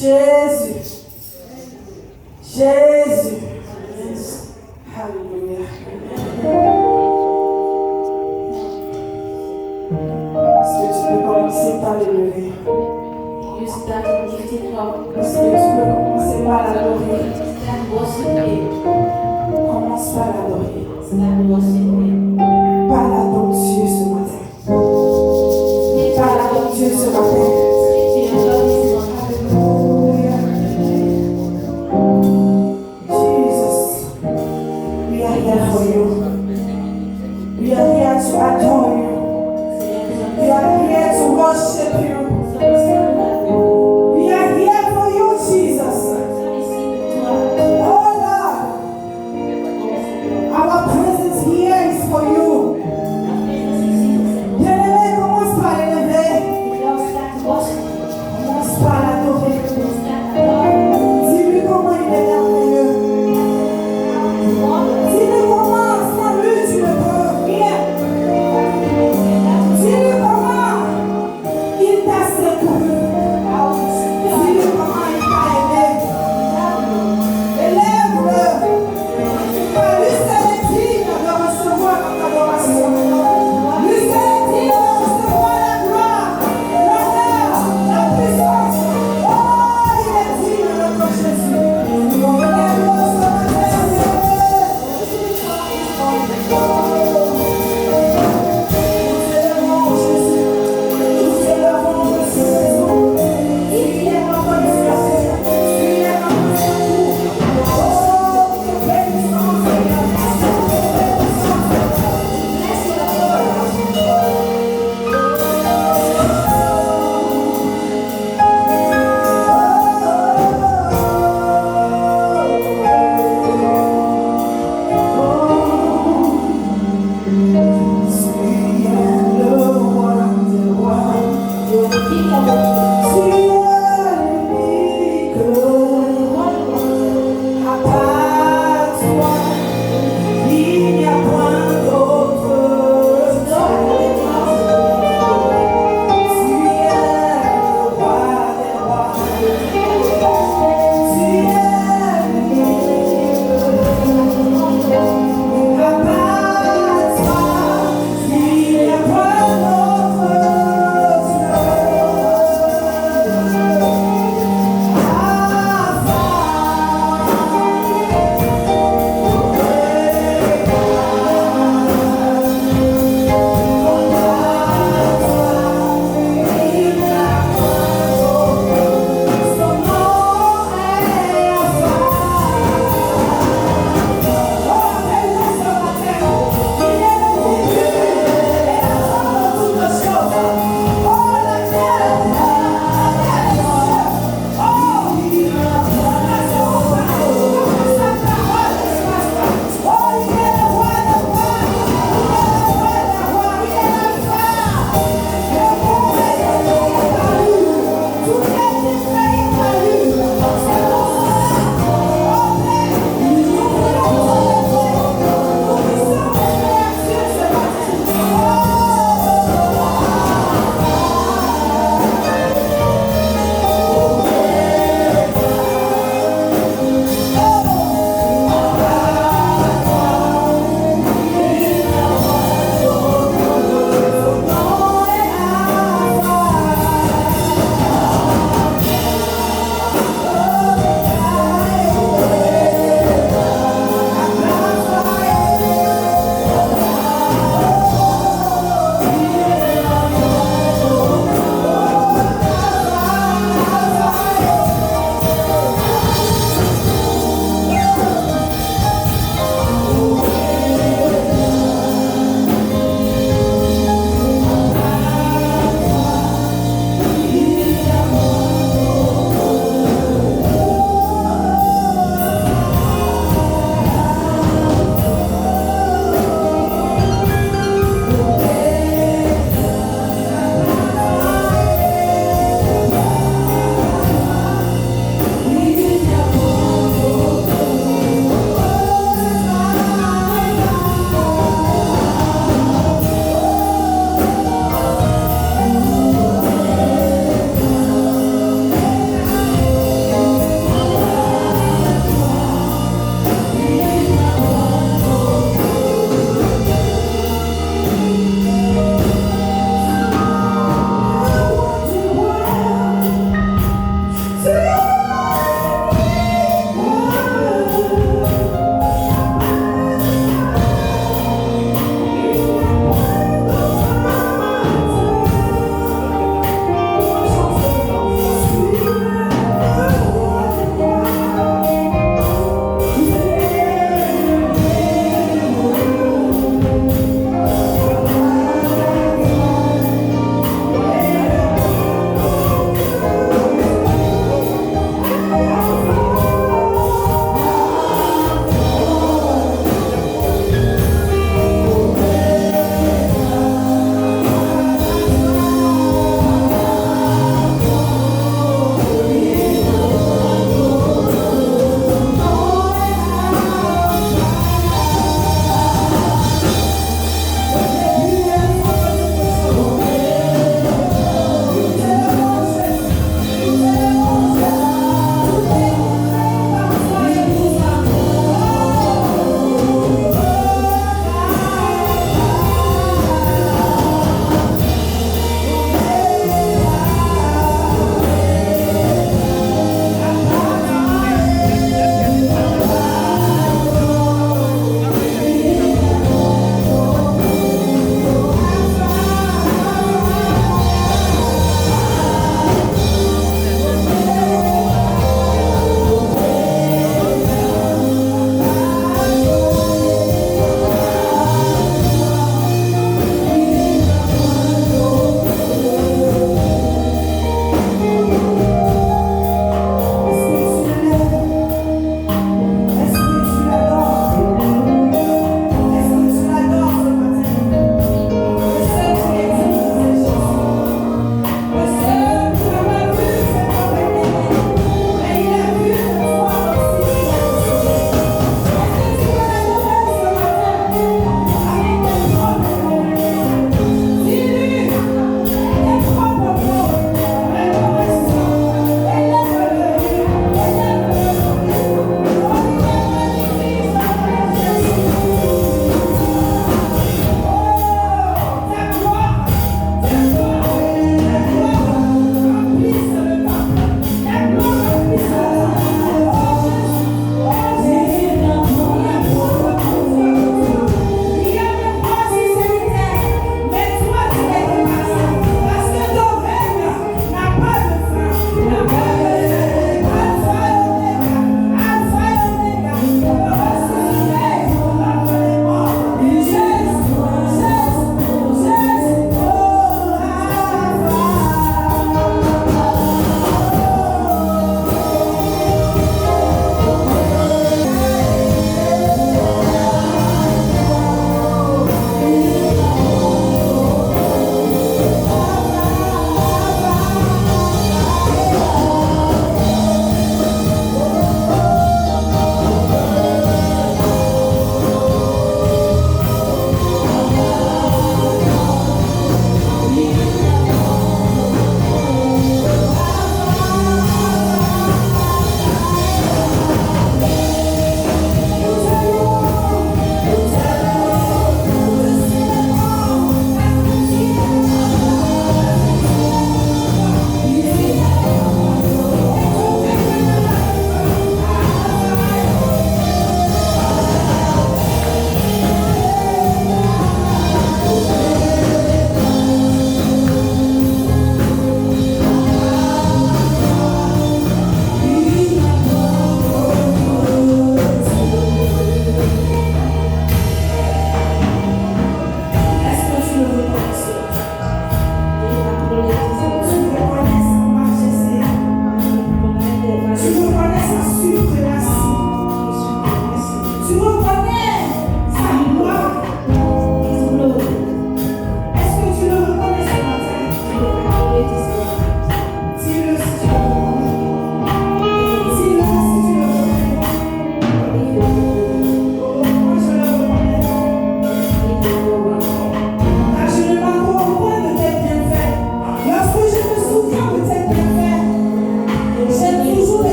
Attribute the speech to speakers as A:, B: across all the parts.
A: Jésus. Jésus. Alléluia. Est-ce que tu peux commencer par l'élever?
B: You start lifting up.
A: Est-ce que tu peux commencer par l'adorer?
B: Start worshiping.
A: Commence par l'adorer.
B: Start worshiping.
A: Parle à ton Dieu ce matin. Parle à ton Dieu ce matin.
B: Speak to your God this morning.
A: Jesus, we are here for you. We are here to adore you. We are here to worship you. We are here for you, Jesus. Oh Lord, our presence here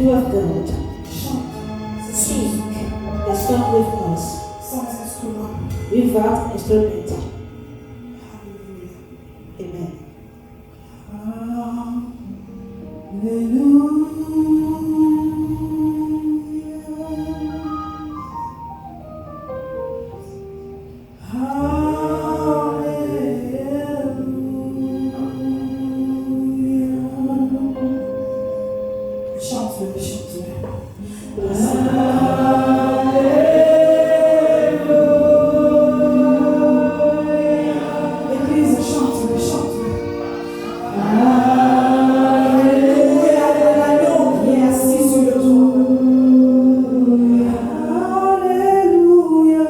B: people of God,
A: chante
B: sing a song with us
A: sans instrument.
B: without instrumental.
A: Alléluia.
B: Amen.
A: Chante-le, chante-le. Église, chante-le, chante-le. Alléluia, l'agneau qui est assis sur le trône. Alléluia.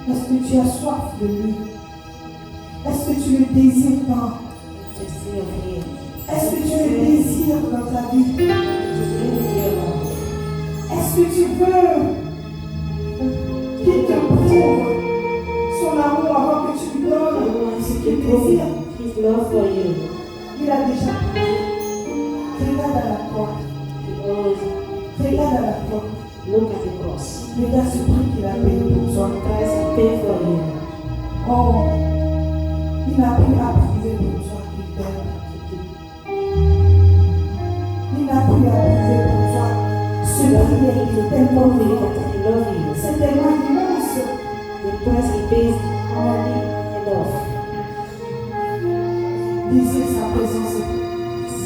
A: Est-ce que tu as soif de lui? Est-ce que tu le désires tant? Est-ce que tu le désires dans ta vie? Est-ce que tu veux qu'il te prouve son amour avant que tu lui donnes ce qu'il désire?
B: His love for you.
A: Il a déjà prouvé. Regarde à la croix.
B: He always
A: Regarde à la croix.
B: look at the cross.
A: Regarde ce prix qu'il a payé pour toi.
B: Christ paid for you.
A: Oh, il n'a plus à prouver pour toi qu'il t'aime. Il n'a plus à prouver pour toi. Ce prix est tellement
B: He
A: grand.
B: love you.
A: C'est tellement immense.
B: The price he pays only enough.
A: Désire sa présence.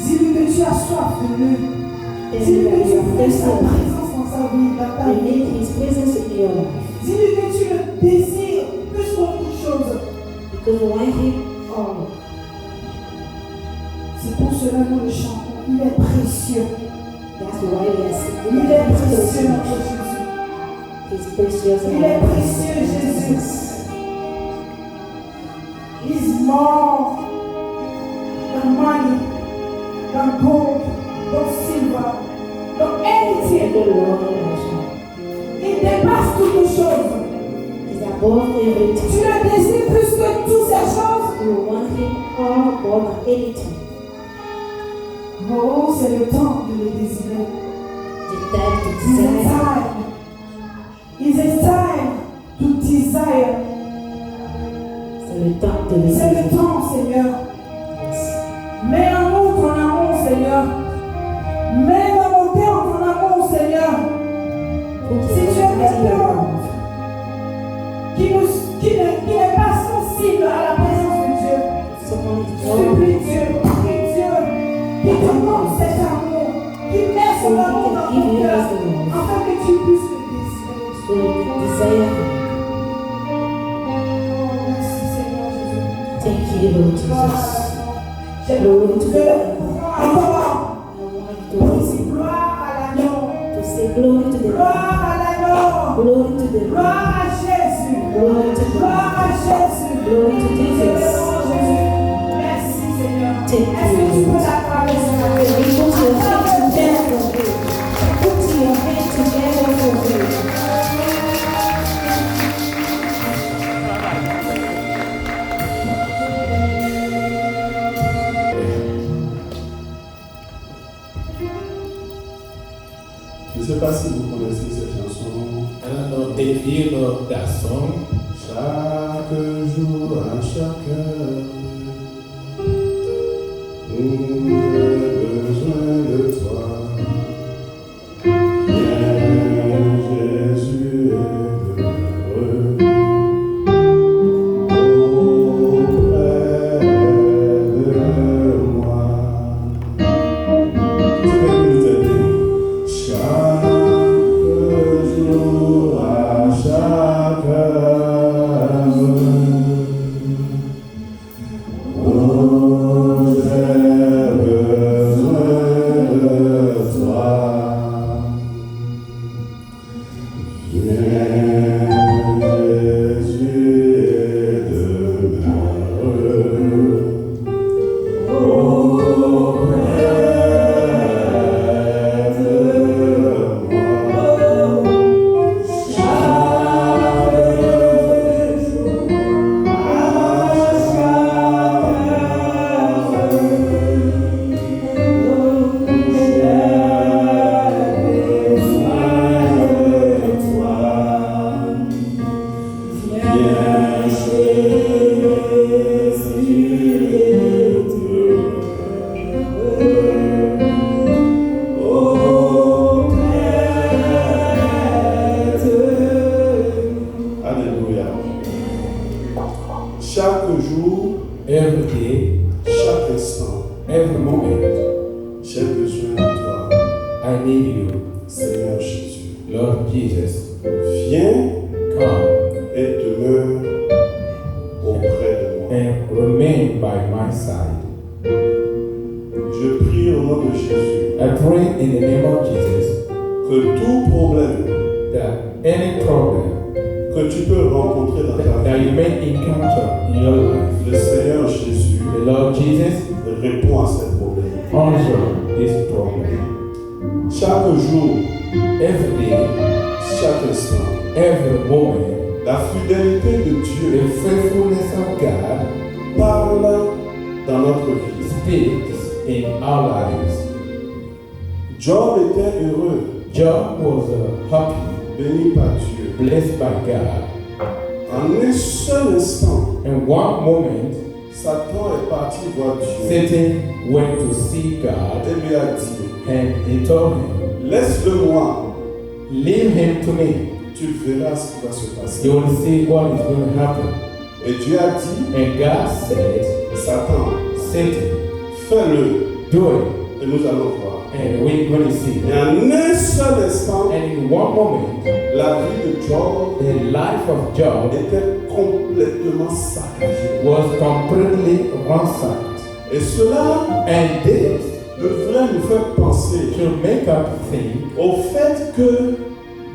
A: Dis-lui que tu as soif de lui.
B: Tell
A: Dis-lui
B: him that
A: que
B: you
A: tu
B: are
A: veux sa
B: thirsty.
A: présence dans sa vie, dans ta
B: You
A: vie.
B: need his presence in your life.
A: Dis-lui que tu le désires plus qu'autre chose.
B: Because you want him all.
A: C'est pour cela que nous le chantons. Il est précieux.
B: That's why we are singing.
A: Il est précieux, notre Jésus.
B: He's precious.
A: Il est précieux, Jésus. He's more than money, than gold, than silver, than anything. Il dépasse toutes choses.
B: He's above everything.
A: Tu le désires plus que toutes ces choses.
B: You want him all more than anything.
A: Oh, c'est le temps de le désirer.
B: The time to
A: It's a
B: desire.
A: time. It's a time to desire.
B: C'est le temps de le
A: C'est le
B: désirer.
A: temps, Seigneur.
B: Yes.
A: Mets en nous ton amour, Seigneur. Mets dans mon cœur ton amour, Seigneur.
B: Put
A: Si
B: your
A: tu es
B: hands in your
A: quelqu'un
B: mouth.
A: qui n'est pas sensible à la présence de Dieu,
B: Someone is
A: supplie Dieu, prie Dieu, qui te donne cet amour, qui met son amour dans ton cœur, afin que tu puisses le désirer.
B: so you can desire him.
A: Oh, merci Seigneur Jésus.
B: Thank you, Lord Jesus.
A: J'ai
B: Glory to
A: le
B: God.
A: pouvoir
B: I want
A: pour
B: to
A: dire gloire à l'agneau,
B: say glory to the Lord.
A: gloire à l'agneau,
B: Glory to the Lord.
A: gloire à Jésus,
B: Glory to God.
A: gloire à Jésus.
B: Glory to Jesus.
A: Merci Seigneur.
B: Thank
A: Est-ce que tu
B: you.
A: peux l'acclamer ce matin?
B: Put your hands
A: Acclame-le bien.
B: together for him. Put your hands together for him.
C: Je ne sais pas si vous connaissez cette chanson.
D: I don't know if you know that song.
C: Chaque jour, à chaque heure, j'ai besoin de toi. Viens, Jésus est heureux. Auprès de moi. Tu peux nous aider? Chaque jour, à chaque heure, oh, j'ai besoin de toi. Viens, Jésus, et demeure auprès de moi. Alléluia. Chaque jour,
D: Every day,
C: chaque instant,
D: every moment,
C: j'ai besoin de toi,
D: I need you.
C: Seigneur Jésus.
D: Lord Jesus,
C: Viens
D: come
C: et demeure auprès de moi.
D: and remain by my side.
C: Je prie au nom de Jésus
D: I pray in the name of Jesus
C: que tout problème
D: that any problem
C: que tu peux rencontrer dans ta
D: that you
C: vie,
D: may encounter in your life,
C: le Seigneur Jésus
D: the Lord Jesus
C: répond à ces problèmes.
D: answer this problem.
C: Chaque jour,
D: Every day,
C: chaque instant,
D: every moment,
C: la fidélité de
D: the
C: Dieu
D: faithfulness of God
C: parle dans notre vie.
D: speaks in our lives.
C: Job était heureux,
D: Job was happy,
C: béni par Dieu.
D: blessed by God.
C: En un seul instant,
D: In one moment,
C: Satan est parti voir Dieu
D: Satan went to see God
C: et lui a dit,
D: and he told him,
C: laisse-le-moi,
D: leave him to me.
C: tu verras ce qui va se passer.
D: You will see what is going to happen.
C: Et Dieu a dit,
D: And God said,
C: Satan,
D: Satan,
C: fais-le
D: do it.
C: et nous allons voir.
D: And we're going to see.
C: Et en un seul instant,
D: And in one moment,
C: la vie de Job
D: the life of Job
C: était complètement saccagée.
D: was completely ransacked.
C: Et cela
D: And this
C: devrait nous faire penser
D: should make us think
C: au fait que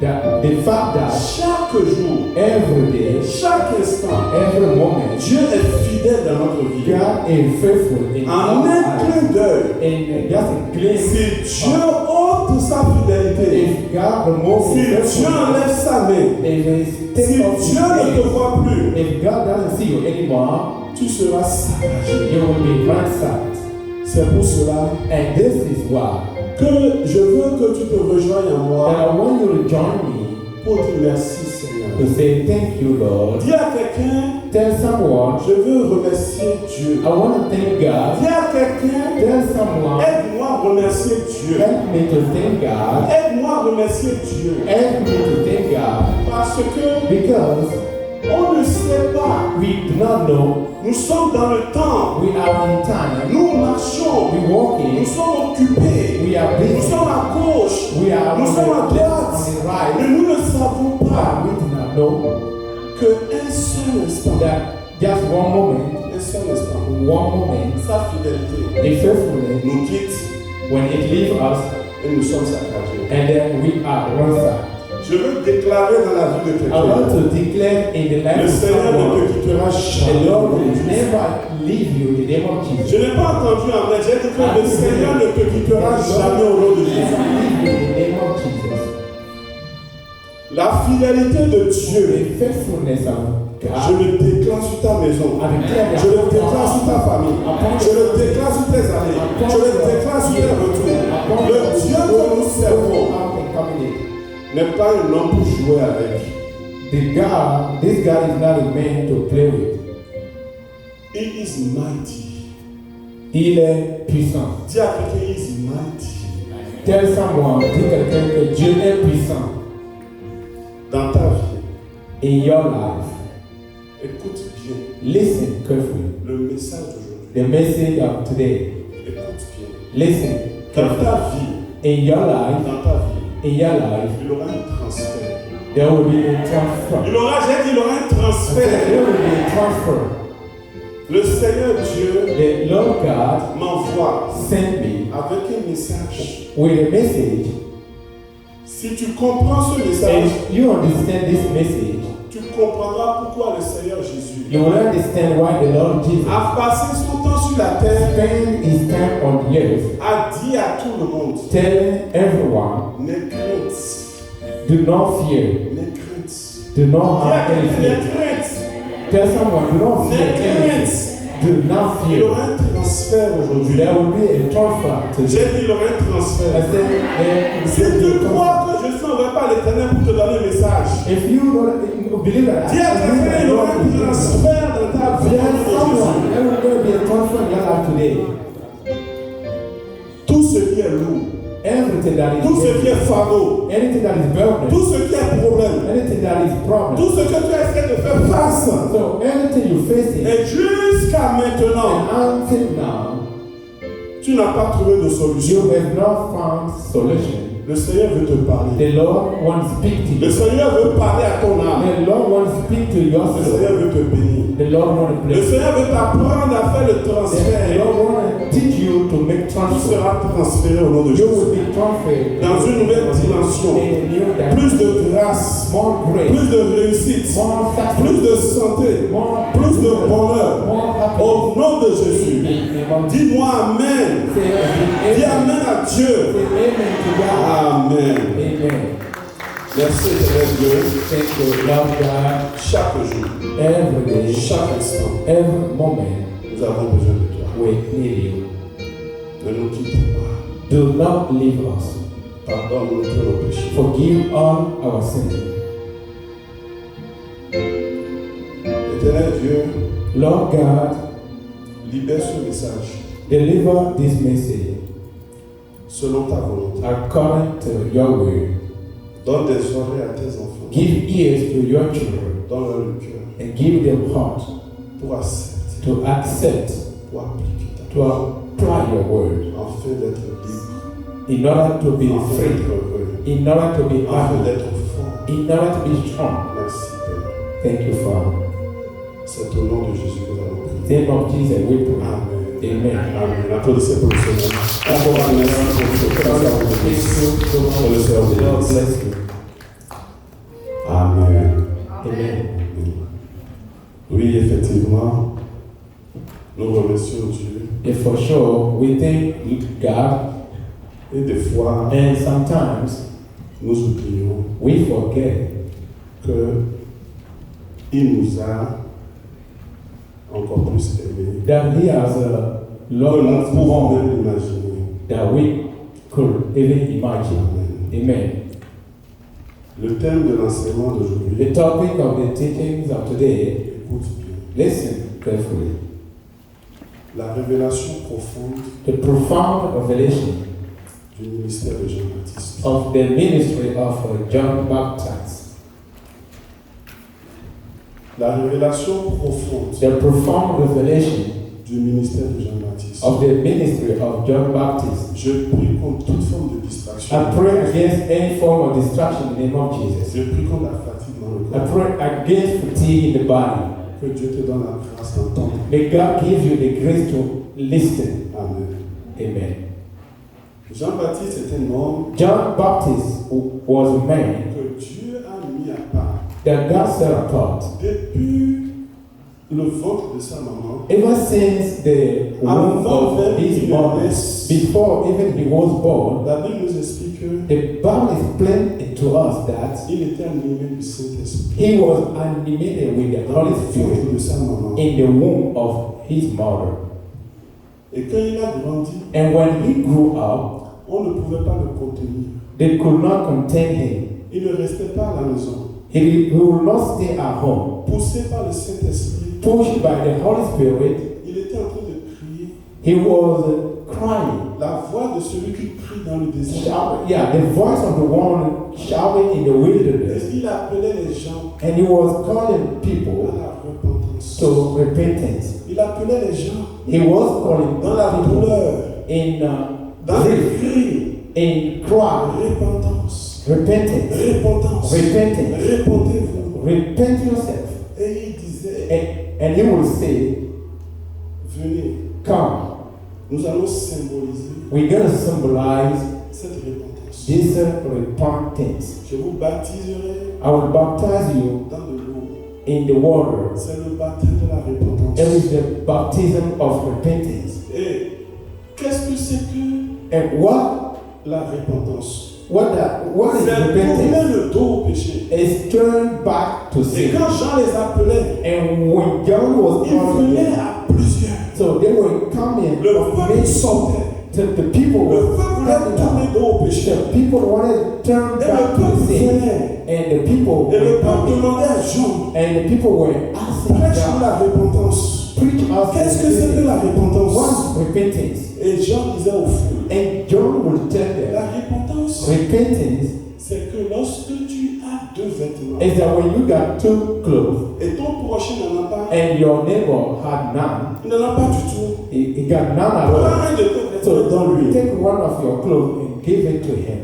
D: that the fact that
C: chaque jour,
D: every day,
C: chaque instant,
D: every moment,
C: Dieu est fidèle dans notre vie.
D: God is faithful in
C: En
D: our
C: un
D: lives.
C: clin d'œil,
D: And just a glimpse.
C: si Dieu ôte sa fidélité,
D: If God removes
C: si
D: his
C: Dieu
D: faithfulness,
C: enlève sa main,
D: if he
C: si
D: takes off his
C: Dieu ne te
D: hand,
C: voit plus,
D: if God doesn't see you anymore,
C: tu seras saccagé.
D: you will be ransacked.
C: C'est pour cela
D: And this is why
C: que je veux que tu te rejoignes à
D: that
C: moi
D: I want you to join me
C: pour dire merci Seigneur.
D: to say thank you, Lord.
C: Dis à quelqu'un,
D: Tell someone,
C: je veux remercier Dieu.
D: I want to thank God.
C: Dis à quelqu'un,
D: Tell someone,
C: aide-moi à remercier Dieu.
D: help me to thank God.
C: Aide-moi à remercier Dieu.
D: Help me to thank God.
C: Parce que
D: Because
C: on ne sait pas.
D: we do not know,
C: Nous sommes dans le temps.
D: we are in time,
C: Nous marchons.
D: we
C: Nous
D: walking,
C: sommes occupés.
D: we are
C: Nous
D: busy,
C: sommes à gauche.
D: we are
C: Nous
D: on
C: sommes à
D: the left,
C: droite.
D: on the right,
C: Mais nous ne savons
D: but
C: pas
D: we do not know
C: que un seul instant,
D: that just one moment,
C: un seul instant,
D: one moment,
C: sa fidélité
D: the faithfulness,
C: nous quitte
D: when it leaves us,
C: et nous sommes saccagés.
D: and then we are ransacked.
C: Je veux déclarer dans la vie de
D: I want
C: quelqu'un,
D: to declare in the life
C: le
D: of
C: Seigneur ne
D: someone,
C: te quittera
D: the
C: jamais.
D: Lord will never leave you in the name of Jesus.
C: Je n'ai pas entendu en vrai, j'ai dit que le Seigneur ne te quittera jamais au nom de
D: Never
C: Jésus.
D: leave you in the name of Jesus.
C: La fidélité de
D: The
C: Dieu,
D: faithfulness of
C: je
D: God,
C: le déclare sur ta maison.
D: I declare
C: Je le déclare sur ta famille. Je le déclare sur tes amis. Je le déclare sur tes retours. Le Dieu que nous servons n'est pas un homme pour jouer avec.
D: this God is not a man to play with.
C: He is mighty.
D: Il est puissant.
C: Dis à quelqu'un, he is mighty.
D: Tell someone, dis quelqu'un que Dieu est puissant
C: Dans ta vie,
D: in your life.
C: écoute bien
D: Listen carefully.
C: le message d'aujourd'hui.
D: The message of today.
C: Écoute bien.
D: Listen
C: Dans
D: carefully.
C: ta vie,
D: In your life,
C: dans ta vie,
D: in your life,
C: il aura un transfert.
D: there will be a transfer.
C: Il aura un
D: There
C: transfert.
D: will be a transfer.
C: Le Seigneur Dieu
D: The Lord God
C: m'envoie
D: sent me
C: avec un message.
D: with a message.
C: Si tu comprends ce message,
D: And you understand this message,
C: tu comprendras pourquoi le Seigneur Jésus
D: you will understand why the Lord Jesus
C: a passé son temps sur la terre,
D: spent his time on the earth
C: a dit à tout le monde,
D: telling everyone,
C: n'aie crainte,
D: do not fear,
C: n'aie crainte.
D: do not
C: Dis à
D: have any
C: quelqu'un, n'aie
D: fear.
C: crainte,
D: Tell someone, do not fear
C: n'aie
D: anything.
C: crainte.
D: Do not
C: Il y
D: fear.
C: aura un transfert aujourd'hui.
D: There will be a transfer today.
C: J'ai dit, il y aura un
D: I
C: transfert.
D: said,
C: Si
D: there will
C: tu
D: be a transfer.
C: crois que je suis envoyé par l'Éternel pour te donner un message,
D: If you don't believe that,
C: dis à quelqu'un, il y aura un transfert dans ta vie.
D: there
C: au nom
D: is
C: de
D: someone,
C: Jésus.
D: there will be a transfer in your life today.
C: Tout ce qui est lourd,
D: Everything that is
C: tout ce qui est fardeau,
D: anything that is burden,
C: tout ce qui est problème,
D: anything that is problem.
C: tout ce que tu essaies de faire face,
D: So anything you facing,
C: et jusqu'à maintenant,
D: and until now,
C: tu n'as pas trouvé de
D: you
C: solution.
D: have not found solution.
C: Le Seigneur veut te parler.
D: The Lord wants to speak to
C: Le
D: you.
C: Seigneur veut parler à ton âme.
D: The Lord wants to speak to your
C: Le
D: soul.
C: Seigneur veut te bénir.
D: The Lord wants to
C: Le
D: bless you.
C: Seigneur veut t'apprendre à faire le
D: The
C: transfert.
D: Lord wants to teach you to make
C: Tu
D: transfer.
C: seras transféré au nom de
D: You will
C: Jésus.
D: be transferred
C: Dans une nouvelle dimension.
D: in a new dimension.
C: Plus de grâce,
D: More grace,
C: plus de réussite,
D: more
C: plus
D: success,
C: de santé,
D: more
C: plus de bonheur.
D: more happiness.
C: Au nom de Jésus. Dis-moi Amen. Dis Amen à Dieu.
D: Amen to God.
C: Amen.
D: Amen.
C: Merci Éternel Dieu.
D: Thank you, Lord God.
C: Chaque jour,
D: Every day,
C: chaque instant,
D: every moment,
C: nous avons besoin de toi.
D: we need you.
C: Ne nous quitte pas.
D: Do not leave us.
C: Pardonne-nous tous nos péchés.
D: Forgive all our sins.
C: Éternel Dieu,
D: Lord God,
C: libère ce message
D: deliver this message
C: selon ta volonté.
D: according to your will.
C: Donne des oreilles à tes enfants.
D: Give ears to your children
C: Donne-leur le cœur
D: and give them heart
C: pour accepter,
D: to accept,
C: pour appliquer ta
D: to
C: parole,
D: apply your word,
C: afin d'être libre,
D: in order to be
C: afin
D: free,
C: d'être heureux,
D: in order to be
C: afin
D: happy,
C: d'être fort.
D: in order to be strong.
C: Merci Père.
D: Thank you, Father.
C: C'est au nom de Jésus que nous allons prier.
D: In the name of Jesus, we pray.
C: Amen.
D: Amen.
C: Amen. Applaudissez pour le Seigneur. Encore un merci pour ce
D: God
C: que vous
D: bless
C: avez
D: you so much.
C: Pour le Seigneur.
D: God bless you.
C: Amen.
D: Amen.
C: Oui, effectivement, nous remercions Dieu.
D: And for sure, we thank God,
C: Et des fois,
D: and sometimes
C: nous oublions
D: we forget
C: que il nous a encore plus aimés
D: that He has
C: que
D: loved
C: nous
D: us
C: pouvons
D: more
C: même imaginer.
D: than we could even imagine.
C: Amen.
D: Amen.
C: Le thème de l'enseignement d'aujourd'hui,
D: The topic of the teachings of today,
C: écoute bien,
D: listen carefully.
C: la révélation profonde
D: The profound revelation
C: du ministère de Jean-Baptiste.
D: of the ministry of John Baptist.
C: La révélation profonde
D: The profound revelation
C: du ministère de Jean-Baptiste.
D: of the ministry of John Baptist.
C: Je prie contre toute forme de distraction.
D: I pray against any form of distraction in the name of Jesus.
C: Je prie contre la fatigue dans le
D: I
C: corps.
D: pray against fatigue in the body.
C: Que Dieu te donne la grâce d'entendre.
D: May God give you the grace to listen.
C: Amen.
D: Amen.
C: Jean-Baptiste est un homme
D: John Baptist was a man
C: que Dieu a mis à part
D: that God set apart.
C: depuis le ventre de sa maman.
D: Ever since the womb of his mother, before even he was born,
C: La Bible nous explique qu'il
D: the Bible explained to us that
C: était animé du Saint-Esprit.
D: he was animated with the
C: Dans le
D: Holy Spirit
C: ventre de sa maman.
D: in the womb of his mother.
C: Et quand il a grandi,
D: And when he grew up,
C: on ne pouvait pas le contenir.
D: they could not contain him.
C: Il ne restait pas à la maison.
D: He would not stay at home.
C: Poussé par le Saint-Esprit,
D: Pushed by the Holy Spirit,
C: il était en train de crier.
D: he was crying.
C: La voix de celui qui crie dans le désert.
D: Shouting, yeah, the voice of the one shouting in the wilderness.
C: Et il appelait les gens
D: And he was calling
C: à
D: people
C: la repentance.
D: to repentance.
C: Il appelait les gens
D: He was calling
C: dans la
D: people
C: douleur,
D: in
C: dans les
D: grief,
C: cris.
D: in cry,
C: Repentance.
D: repentance,
C: Repentance.
D: repentance,
C: Repentez-vous.
D: repent yourself.
C: Et il disait,
D: And he will say,
C: venez,
D: come,
C: nous allons symboliser
D: we're going to symbolize
C: cette repentance.
D: this repentance.
C: Je vous baptiserai
D: I will baptize you
C: dans de l'eau.
D: in the water.
C: C'est le baptême de la repentance.
D: It is the baptism of repentance.
C: Et qu'est-ce que c'est que
D: And what
C: la repentance?
D: is
C: C'est
D: repentance?
C: tourner le dos au péché.
D: It's turn back to
C: Et
D: sin.
C: quand Jean les appelait,
D: And when John was
C: ils
D: calling
C: venaient
D: them,
C: à plusieurs.
D: so they were coming
C: Le
D: of
C: peuple
D: many.
C: sortait.
D: The people
C: Le
D: were
C: peuple voulait
D: coming
C: tourner
D: out.
C: le dos au péché.
D: The people wanted to turn
C: Et
D: back
C: le
D: to
C: peuple
D: sin.
C: venait.
D: And the people
C: Et le
D: were
C: peuple
D: coming.
C: demandait à Jean,
D: And the people were asking
C: prêche-nous
D: God,
C: la repentance.
D: preach us
C: Qu'est-ce que c'est que la repentance?
D: what's repentance?
C: Et Jean disait au foule,
D: And John will tell
C: la
D: them,
C: repentance,
D: repentance
C: c'est que lorsque tu as deux vêtements
D: is that when you got two clothes
C: et ton prochain n'en a pas,
D: and your neighbor had none,
C: il n'en a pas du tout.
D: he got none at
C: Prends
D: all.
C: un de tes
D: So
C: vêtements dans lui.
D: take one of your clothes and give it to him.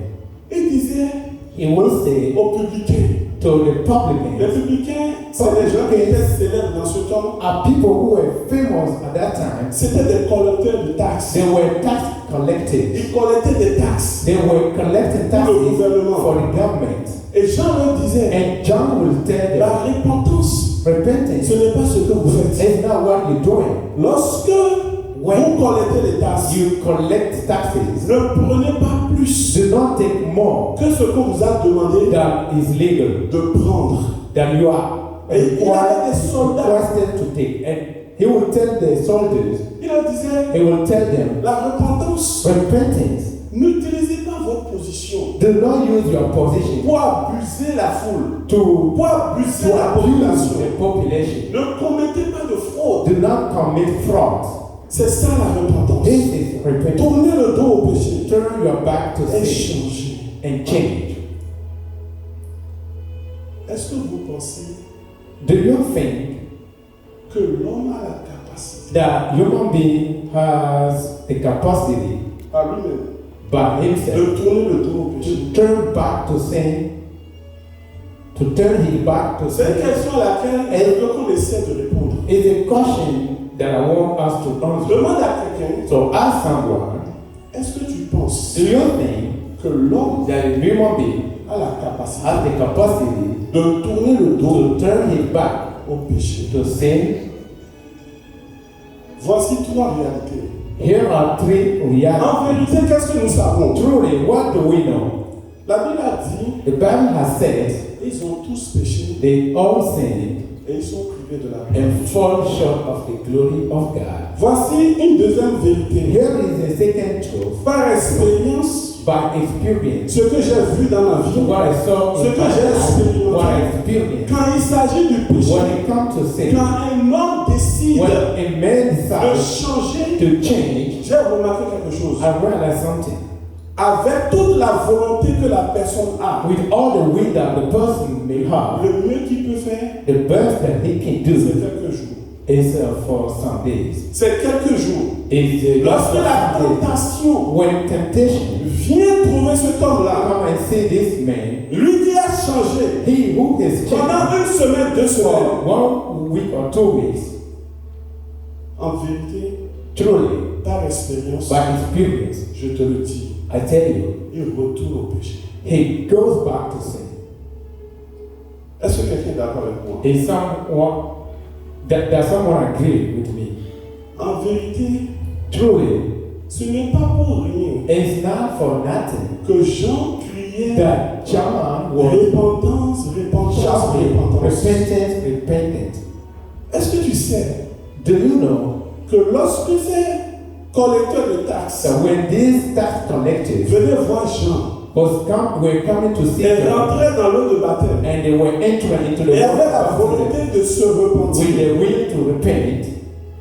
C: Il disait
D: He will say
C: aux publicains,
D: to the
C: les
D: publicans,
C: publicains, c'est les gens qui étaient célèbres dans ce temps.
D: are people who were famous at that time.
C: C'était des collecteurs de taxes.
D: They were tax collectors.
C: Ils collectaient des taxes.
D: They were collecting taxes for the government.
C: Et Jean leur disait,
D: And John will tell
C: la
D: them,
C: repentance,
D: repentance
C: ce n'est pas ce que vous faites.
D: is not what you're doing.
C: Lorsque vous collectez les taxes,
D: You collect taxes.
C: ne prenez pas plus
D: Do not take more
C: que ce qu'on vous a demandé
D: than is legal,
C: de prendre.
D: than you are
C: Et il avait des soldats.
D: requested to take. And he will tell the soldiers,
C: Il leur disait,
D: he will tell them,
C: la repentance
D: repentance
C: N'utilisez pas votre position
D: Do not use your position
C: pour abuser la foule,
D: to
C: pour abuser la
D: abuse
C: population.
D: the population.
C: Ne commettez pas de fraude.
D: Do not commit fraud.
C: C'est ça la repentance.
D: This is repentance.
C: Tournez le dos au péché
D: Turn your back to
C: et
D: sin
C: changez.
D: and change.
C: Est-ce que vous pensez
D: Do you think
C: que l'homme a la capacité
D: that human being has the capacity
C: à lui-même
D: by himself
C: de tourner le dos au péché?
D: to turn back to sin, to turn his back to
C: C'est une
D: sin?
C: question à laquelle je veux qu'on essaie de répondre.
D: Is a question that I want us to answer.
C: Demande à quelqu'un,
D: So ask someone,
C: est-ce que tu penses
D: do you think
C: que l'homme
D: that a human being
C: a la capacité
D: has the capacity
C: de tourner le dos
D: to turn his back
C: au péché?
D: to sin?
C: Voici trois réalités.
D: Here are three
C: En
D: realities.
C: vérité, qu'est-ce que nous savons?
D: Truly, what do we know?
C: La Bible a dit,
D: The Bible has said
C: ils ont tous péché
D: they all sinned
C: et ils sont privés de la gloire.
D: and fall short of the glory of God.
C: Voici une deuxième vérité.
D: Here is the second truth.
C: Par expérience,
D: By experience,
C: ce que j'ai vu dans ma vie,
D: what I saw
C: Ce
D: in
C: que
D: my
C: j'ai
D: life,
C: expérimenté.
D: what I experienced,
C: quand il s'agit du péché,
D: when it comes to sin,
C: quand un homme décide
D: when a man
C: de
D: decides
C: changer,
D: to change,
C: j'ai remarqué quelque chose.
D: I realized something.
C: Avec toute la volonté que la personne a,
D: With all the will that the person may have,
C: le mieux qu'il peut faire,
D: the best that he can
C: c'est
D: do
C: quelques jours.
D: is for some days.
C: C'est quelques jours.
D: Is
C: Lorsque la tentation
D: when temptation
C: vient trouver cet homme-là,
D: come and see this man,
C: lui qui a changé
D: he who is
C: pendant
D: changed
C: une semaine, 2 semaines,
D: for 1 week or 2 weeks,
C: en vérité,
D: truly,
C: par expérience,
D: by experience,
C: je te le dis,
D: I tell you,
C: il retourne au péché.
D: he goes back to sin.
C: Est-ce que quelqu'un est d'accord avec moi?
D: Is someone does someone agree with me?
C: En vérité,
D: Truly,
C: ce n'est pas pour rien
D: it's not for nothing
C: que Jean criait
D: that John was
C: repentance, repentance,
D: shouting,
C: repentance.
D: repentance.
C: Est-ce que tu sais
D: Do you know
C: que lorsque ces collecteurs de taxes
D: that when these tax collectors
C: venaient voir Jean
D: were coming to see
C: et
D: him
C: rentraient dans l'eau de baptême
D: and they were entering into the
C: et avaient la
D: water
C: volonté de se
D: with
C: repentir,
D: the will to repent,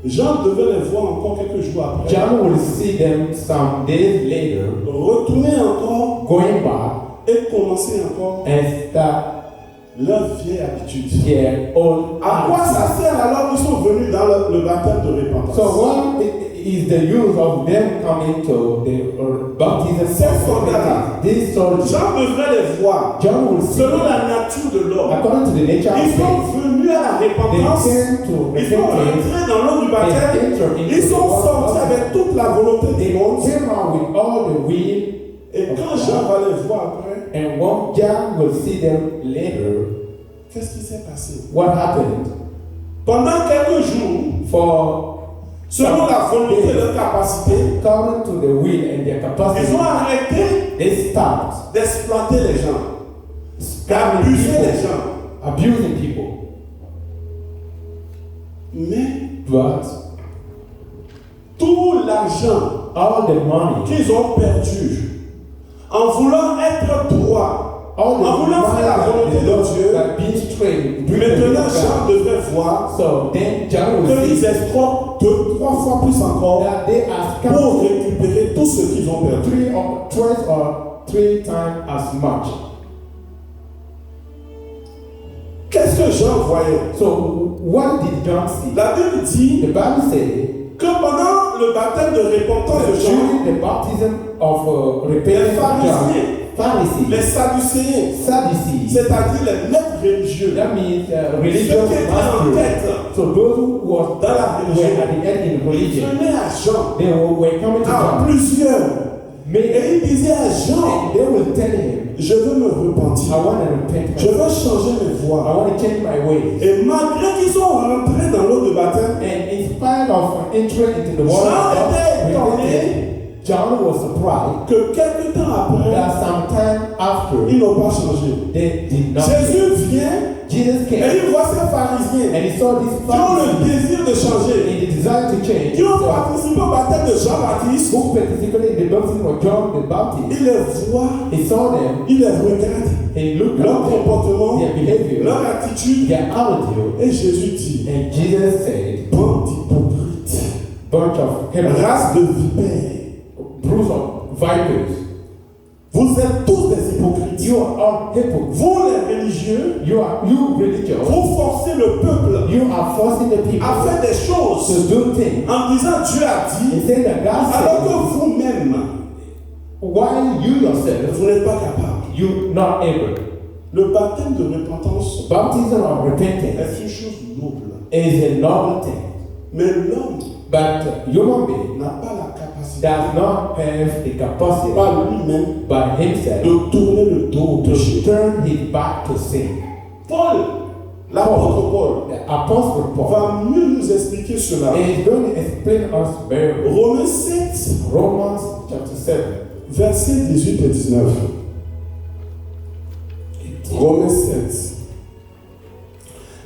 C: Jean devait les voir encore quelques jours après,
D: John will see them some days later
C: retourner encore
D: going back
C: et commencer encore
D: and start
C: leur vieille habitude.
D: their own
C: À quoi ça
D: actions.
C: sert alors qu'ils sont venus dans le baptême de repentance?
D: So what is the use of them coming to the baptism?
C: Ces soldats-là,
D: These soldiers,
C: Jean devrait les voir
D: John will see
C: selon
D: them.
C: la nature de l'homme.
D: According to the nature
C: Ils
D: of
C: sont
D: faith,
C: venus à la
D: they
C: repentance,
D: came to
C: ils sont
D: repentance.
C: rentrés dans l'eau du
D: They
C: baptême,
D: entered into
C: ils
D: the
C: sont
D: water
C: sortis
D: baptism.
C: avec toute la volonté
D: They
C: du monde.
D: came out with all the will,
C: Et quand Jean va les voir après,
D: and when John will see them later,
C: qu'est-ce qui s'est passé?
D: what happened?
C: Pendant quelques jours,
D: For
C: selon la volonté et leur capacité,
D: according to the will and their capacity,
C: ils ont arrêté
D: they stopped
C: d'exploiter les gens,
D: scamming
C: d'abuser les
D: people,
C: gens.
D: abusing people.
C: Mais
D: But
C: tout l'argent
D: all the money,
C: qu'ils ont perdu en voulant être droit,
D: all the
C: en voulant faire la volonté de Dieu,
D: that being straight, doing the will
C: maintenant
D: of
C: Jean
D: God.
C: devrait voir
D: So then John will
C: qu'ils
D: see
C: escroquent 2-3 fois plus encore
D: that they are
C: pour
D: scamming
C: récupérer tout ce qu'ils ont perdu.
D: twice or 3 times as much.
C: Qu'est-ce que Jean voyait?
D: So what did John see?
C: La Bible dit
D: The Bible says
C: que pendant le baptême de repentance de Jean,
D: during the baptism of repentance of John,
C: les
D: Pharisees,
C: Sadducéens,
D: Sadducees,
C: c'est-à-dire les maîtres religieux,
D: that means
C: ceux
D: religious
C: qui étaient en
D: masters.
C: tête
D: So those who were
C: dans la
D: at
C: religion,
D: the end in
C: ils
D: religion,
C: venaient à Jean,
D: they were coming to
C: à
D: John.
C: plusieurs,
D: Mais
C: et ils disaient à Jean,
D: and they will tell him,
C: je veux me repentir,
D: I want to repent.
C: je veux changer mes
D: I
C: voies.
D: want to change my ways.
C: Et malgré qu'ils sont rentrés dans l'eau de baptême,
D: And in spite of entering into the water
C: Jean
D: of
C: était étonné
D: repentance, John was surprised
C: que quelque temps après,
D: that sometime after,
C: ils n'ont pas changé.
D: they did not.
C: Jésus vient
D: Jesus
C: et
D: came
C: il voit ces pharisiens
D: and he saw this
C: qui ont le
D: family
C: désir de changer,
D: and the desire to change.
C: qui ont
D: So,
C: participé au baptême de Jean-Baptiste.
D: who participated in the baptism of John the Baptist.
C: Il les voit,
D: He saw them,
C: il les regarde,
D: he looked
C: leur
D: at them,
C: comportement,
D: their behavior,
C: leur attitude.
D: their attitude,
C: Et Jésus dit,
D: and Jesus said,
C: bande d'hypocrites,
D: bunch of hypocrites,
C: race de vipères,
D: brood of vipers,
C: vous êtes tous des hypocrites.
D: you are all hypocrites.
C: Vous les religieux,
D: You religious,
C: vous forcez le peuple
D: you are forcing the people
C: à faire des
D: to
C: choses
D: do things.
C: en disant Dieu a
D: He
C: dit,
D: said that God
C: alors
D: said,
C: que vous-même,
D: while you yourself,
C: vous n'êtes pas capable.
D: you not able.
C: Le baptême de repentance
D: Baptism of repentance
C: est une chose noble.
D: is a noble thing,
C: Mais l'homme
D: but human being
C: n'a pas la capacité
D: does not have the capacity
C: par lui-même
D: by himself
C: de tourner le dos au
D: to
C: péché.
D: turn his back to sin.
C: Paul, l'apôtre Paul,
D: The Apostle Paul
C: va mieux nous expliquer cela.
D: is going to explain us very well.
C: Romains 7,
D: Romans chapter 7.
C: versets 18 et 19. Romains 7.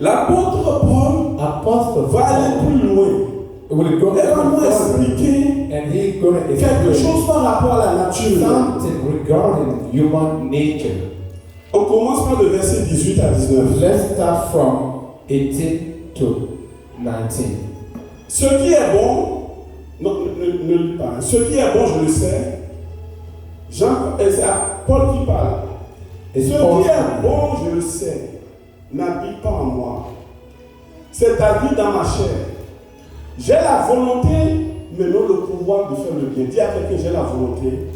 C: L'apôtre Paul
D: Apostle
C: va aller
D: Paul
C: plus loin.
D: will go
C: Il va nous expliquer
D: and he's going to
C: quelque
D: explain
C: chose par rapport à la nature.
D: something regarding human nature.
C: On commence par le verset 18 à 19.
D: Let's start from 18 to 19.
C: Ce qui est bon, non, ne lis pas. Ce qui est bon, je le sais. C'est Paul qui parle.
D: It's
C: Ce
D: Paul
C: qui est bon, je le sais, n'habite pas en moi. C'est-à-dire dans ma chair. J'ai la volonté, mais non le pouvoir de faire le bien. Dis à quelqu'un, j'ai la volonté,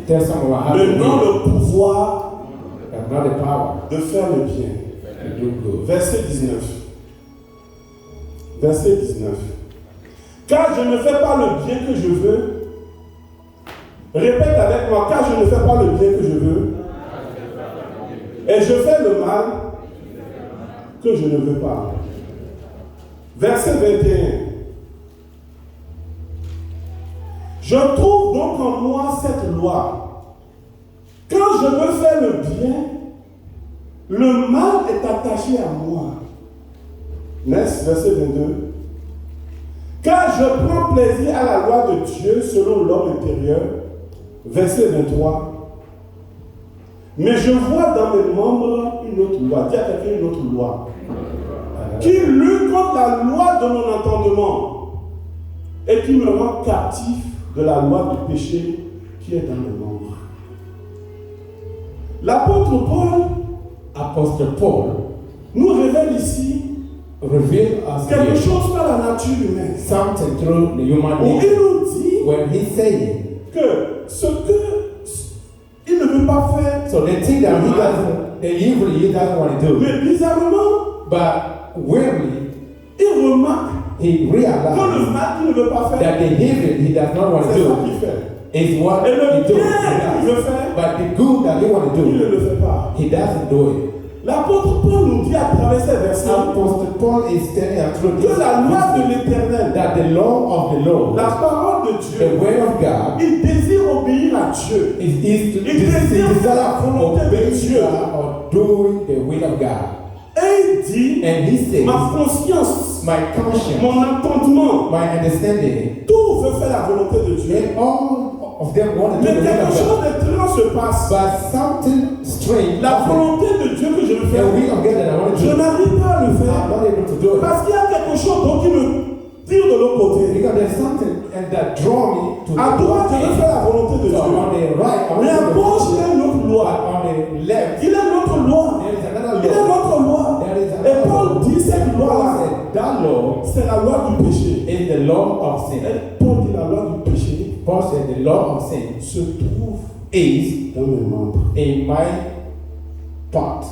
D: Tell someone I have
C: mais
D: the
C: non
D: will,
C: le pouvoir
D: but not the power
C: de faire le bien.
D: to do good.
C: Verset 19. Verset 19. Car je ne fais pas le bien que je veux. Répète avec moi, car je ne fais pas le bien que je veux. Et je fais le mal que je ne veux pas. Verset 21. Je trouve donc en moi cette loi. Quand je veux faire le bien, le mal est attaché à moi. Next, verset 22. Car je prends plaisir à la loi de Dieu selon l'homme intérieur. Verset 23. Mais je vois dans mes membres une autre loi. Dis à quelqu'un une autre loi. Qui lutte contre la loi de mon entendement et qui me rend captif de la loi du péché qui est dans mes membres. L'apôtre Paul
D: Apostle Paul
C: nous révèle ici
D: revealed us
C: quelque
D: here
C: chose par la nature humaine.
D: something through the human
C: Où
D: nature
C: il nous dit
D: when he's saying,
C: que ce que il ne veut pas faire,
D: so the thing that he doesn't, the evil he doesn't want to do,
C: mais bizarrement,
D: but weirdly
C: il remarque
D: he
C: que le
D: realized
C: mal qu'il ne veut pas faire,
D: that the evil he does not want to
C: c'est ça
D: do
C: qu'il fait.
D: is what
C: Et le
D: he does.
C: bien qu'il veut faire,
D: But the good that he want to
C: il ne
D: do,
C: le fait pas.
D: he doesn't do it.
C: L'apôtre Paul nous dit à travers ces versets
D: Apostle Paul is telling us through
C: que
D: this
C: la loi de l'Éternel,
D: that the law of the Lord,
C: la parole de
D: the
C: Dieu,
D: word of God,
C: il désire obéir à Dieu.
D: is to
C: Il désire faire la volonté de
D: obey
C: Dieu.
D: God or doing the will of God.
C: Et il dit,
D: And he says,
C: ma conscience,
D: my conscience,
C: mon entendement,
D: my understanding,
C: tout veut faire la volonté de Dieu.
D: and all of them want to do
C: Mais
D: the will
C: quelque
D: of
C: chose
D: God.
C: d'étrange se passe.
D: But something strange
C: La
D: happens.
C: volonté de Dieu que je veux
D: The
C: faire,
D: will of God that I want to
C: je
D: do,
C: n'arrive pas à le
D: I'm
C: faire.
D: not able to do it.
C: Parce qu'il y a quelque chose d'autre qui me tire de l'autre côté.
D: Because there's something and that draw me to
C: À droite, je veux faire la volonté de
D: So
C: Dieu.
D: on the right, I
C: Mais à
D: want to
C: gauche, il y
D: do
C: a une autre loi.
D: on the left,
C: Il y a une autre loi.
D: there is another
C: Il y a une
D: law.
C: autre loi.
D: There is
C: Et
D: another
C: Paul
D: law.
C: dit cette
D: Paul
C: loi-là,
D: said that law
C: c'est la loi du péché.
D: is the law of sin.
C: Et Paul dit la loi du péché
D: Paul said the law of sin
C: se trouve
D: is
C: dans mes membres.
D: in my part.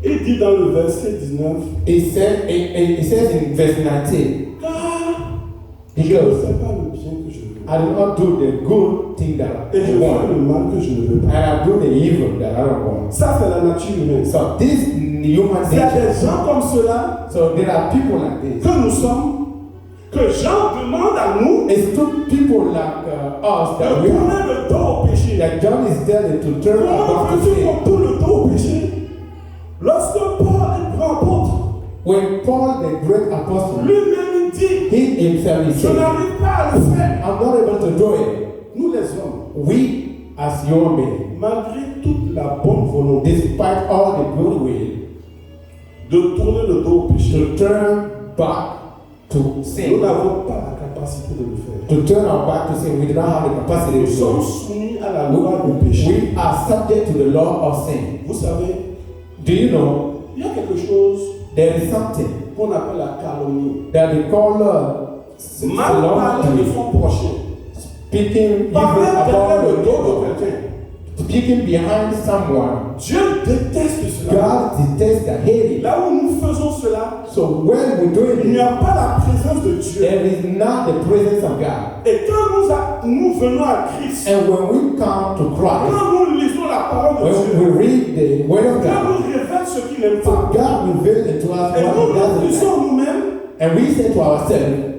C: Il dit dans le verset 19,
D: It says in verse 19,
C: car je ne
D: because
C: fais pas le bien que je veux.
D: I do not do the good thing that
C: Et
D: I
C: je fais
D: want,
C: le mal que je ne veux
D: and
C: pas.
D: I do the evil that I don't want.
C: Ça, c'est la nature humaine.
D: So this human
C: Il y a
D: nature.
C: des gens comme cela
D: So there are people like this
C: que nous sommes, que Jean demande à nous
D: It's to people like us
C: de
D: that we
C: tourner
D: are.
C: le dos au péché.
D: That John is telling to turn
C: Comment
D: about to
C: veux-tu
D: sin.
C: qu'on tourne le dos au péché? Lorsque Paul est grand apôtre,
D: When Paul, the great apostle,
C: lui-même il dit,
D: he himself is
C: je
D: saying,
C: n'arrive pas à le faire.
D: I'm not able to do it.
C: Nous les hommes,
D: We, as human beings,
C: malgré toute la bonne volonté
D: despite all the goodwill,
C: de tourner le dos au péché,
D: to turn back to
C: nous
D: sin,
C: n'avons pas la capacité de le faire.
D: to turn our back to sin, we do not have the capacity
C: Nous
D: to do
C: sommes
D: it.
C: soumis à la loi du péché.
D: We are subject to the law of sin.
C: Vous savez,
D: Do you know
C: il y a quelque chose
D: there is something
C: qu'on appelle la calomnie.
D: that they call
C: Mal parler de son prochain.
D: speaking even
C: Parler derrière le dos
D: about
C: de quelqu'un.
D: speaking behind someone?
C: Dieu déteste cela.
D: God detests that hate it.
C: Là où nous faisons cela,
D: So when we do
C: il n'y
D: it,
C: a pas la présence de Dieu.
D: there is not the presence of God.
C: Et quand nous venons à Christ,
D: And when we come to Christ,
C: quand nous lisons la parole de
D: when
C: Dieu,
D: we read the Word of
C: Dieu
D: God,
C: nous révèle ce qu'il n'aime
D: so
C: pas.
D: God reveals it to us
C: Et
D: what
C: nous
D: He
C: nous
D: doesn't like.
C: disons nous-mêmes,
D: And we say to ourselves,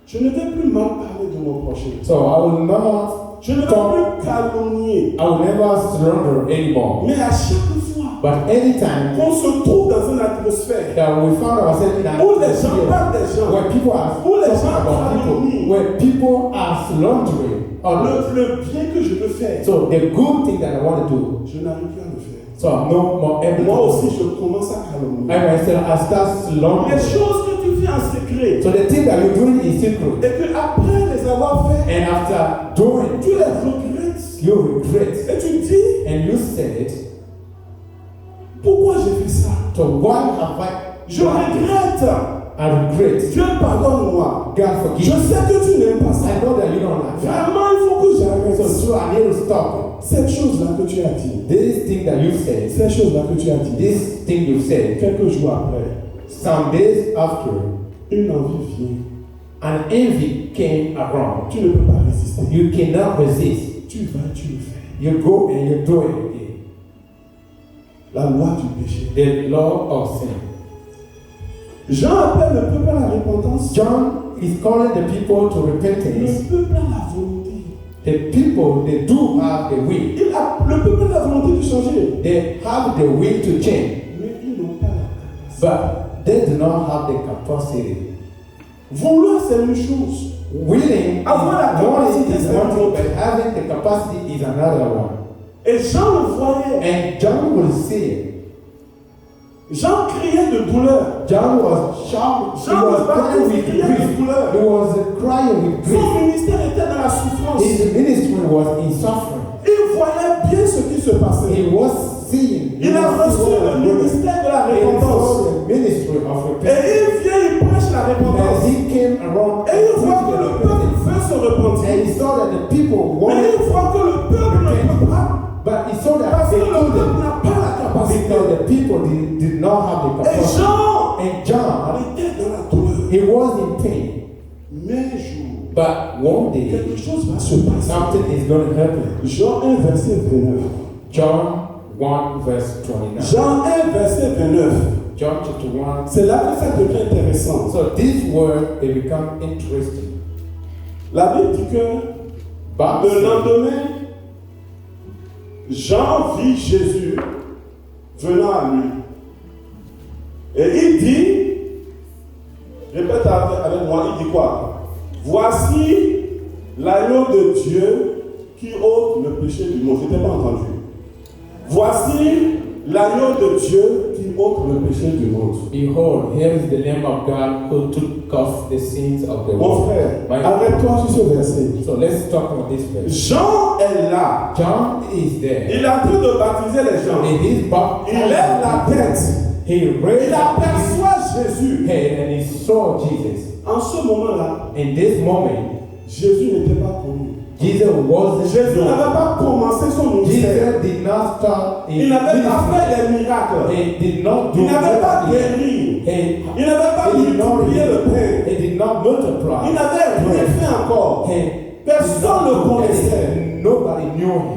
C: je ne vais plus mal parler de mon prochain.
D: so I will not
C: Je ne vais
D: talk,
C: plus calomnier.
D: I will never slander anymore.
C: Mais à chaque fois
D: But anytime
C: qu'on se trouve dans une atmosphère
D: that we found ourselves in an
C: où les gens
D: atmosphere
C: parlent des gens,
D: where people are
C: Où les
D: talking
C: gens
D: about people,
C: calomnient.
D: where people are slandering others.
C: le bien que je veux faire,
D: So the good thing that I want to do,
C: je n'arrive plus à le faire.
D: so I'm no more able
C: Moi
D: to
C: aussi,
D: do.
C: je commence à calomnier.
D: I myself, I start
C: Les
D: slandering.
C: choses que tu fais en secret,
D: So the thing that you're doing in secret,
C: et que après les avoir fait,
D: and after doing,
C: tu les regrettes.
D: you regret,
C: Et tu dis,
D: and you said,
C: pourquoi j'ai fait ça?
D: so why have I
C: Je
D: done this?
C: regrette.
D: I regret.
C: Dieu pardonne-moi.
D: God
C: Je
D: forgive me.
C: sais que tu n'aimes pas ça.
D: I know that you don't like that.
C: Vraiment, il faut que j'arrête.
D: So I need to stop
C: Cette chose-là que tu as dit,
D: it. This thing that you said,
C: cette chose-là que tu as dit,
D: this thing you said,
C: quelques jours après,
D: some days after,
C: une envie vient.
D: an envy came around.
C: Tu ne peux pas résister.
D: You cannot resist.
C: Tu vas, tu le fais.
D: You go and you do it again.
C: La loi du péché.
D: The law of sin.
C: Jean appelle le peuple à la repentance.
D: John is calling the people to repentance.
C: Le peuple a la volonté.
D: The people, they do have the will.
C: Le peuple a la volonté de changer.
D: They have the will to change,
C: Mais ils n'ont pas la capacité.
D: but they do not have the capacity.
C: Vouloir, c'est une chose.
D: Willing,
C: Avoir la
D: wanting
C: capacité,
D: is
C: c'est
D: one
C: une
D: thing,
C: autre.
D: but having the capacity is another one.
C: Et Jean le voyait.
D: And John will see it.
C: Jean criait de douleur.
D: John was shouting. He
C: Jean
D: was
C: was
D: crying with
C: criait de
D: grief.
C: douleur.
D: He was crying with
C: Son
D: grief.
C: ministère était dans la souffrance.
D: His ministry was in suffering.
C: Il voyait bien ce qui se passait.
D: He was seeing.
C: Il a reçu le ministère de la repentance.
D: the ministry of
C: Et
D: repentance.
C: il vient, il prêche la
D: And
C: repentance.
D: he came around
C: Et il voit que
D: preaching
C: le
D: the
C: peuple
D: repentance.
C: veut se repentir.
D: And he saw that the people
C: Mais
D: wanted,
C: il voit que le peuple ne peut pas.
D: but he saw that
C: Parce que
D: they
C: le peuple
D: couldn't,
C: n'a pas la capacité.
D: because the people did not have the
C: Et
D: capacity.
C: Jean
D: And John,
C: était dans la douleur.
D: he was in pain,
C: Mais un jour,
D: but one day
C: quelque chose va se passer.
D: something is going to happen.
C: Jean 1, verset 29.
D: John 1 verse 29.
C: Jean 1, verset 29.
D: John chapter 1.
C: C'est là que ça devient intéressant.
D: So this word, they become interesting.
C: La Bible dit que
D: But
C: le lendemain, Jean vit Jésus venant à lui. Et il dit, répète avec moi, il dit quoi? Voici l'agneau de Dieu qui ôte le péché du monde. Je n'ai pas entendu. Voici l'agneau de Dieu qui ôte le péché du monde.
D: behold, here is the Lamb of God who took off the sins of the
C: Mon
D: world.
C: frère,
D: My-
C: arrête-toi sur ce verset.
D: So let's talk about this verse.
C: Jean est là.
D: John is there.
C: Il est en train de baptiser les gens.
D: In his
C: Il
D: baptism,
C: lève la tête.
D: he raised
C: Il
D: up his
C: aperçoit Jésus.
D: head and he saw Jesus.
C: En ce moment-là,
D: In this moment,
C: Jésus n'était pas connu.
D: Jesus wasn't
C: Jésus n'avait
D: known.
C: pas commencé son ministère.
D: Jesus did not start
C: Il
D: his
C: n'avait pas
D: ministry.
C: fait des miracles.
D: He did not do
C: Il n'avait pas
D: miracles.
C: guéri.
D: He
C: Il n'avait pas
D: He did not
C: multiplié le pain.
D: He did not multiply.
C: Il n'avait rien fait encore.
D: He
C: Personne
D: did not
C: ne
D: do
C: connaissait.
D: anything. Nobody knew him.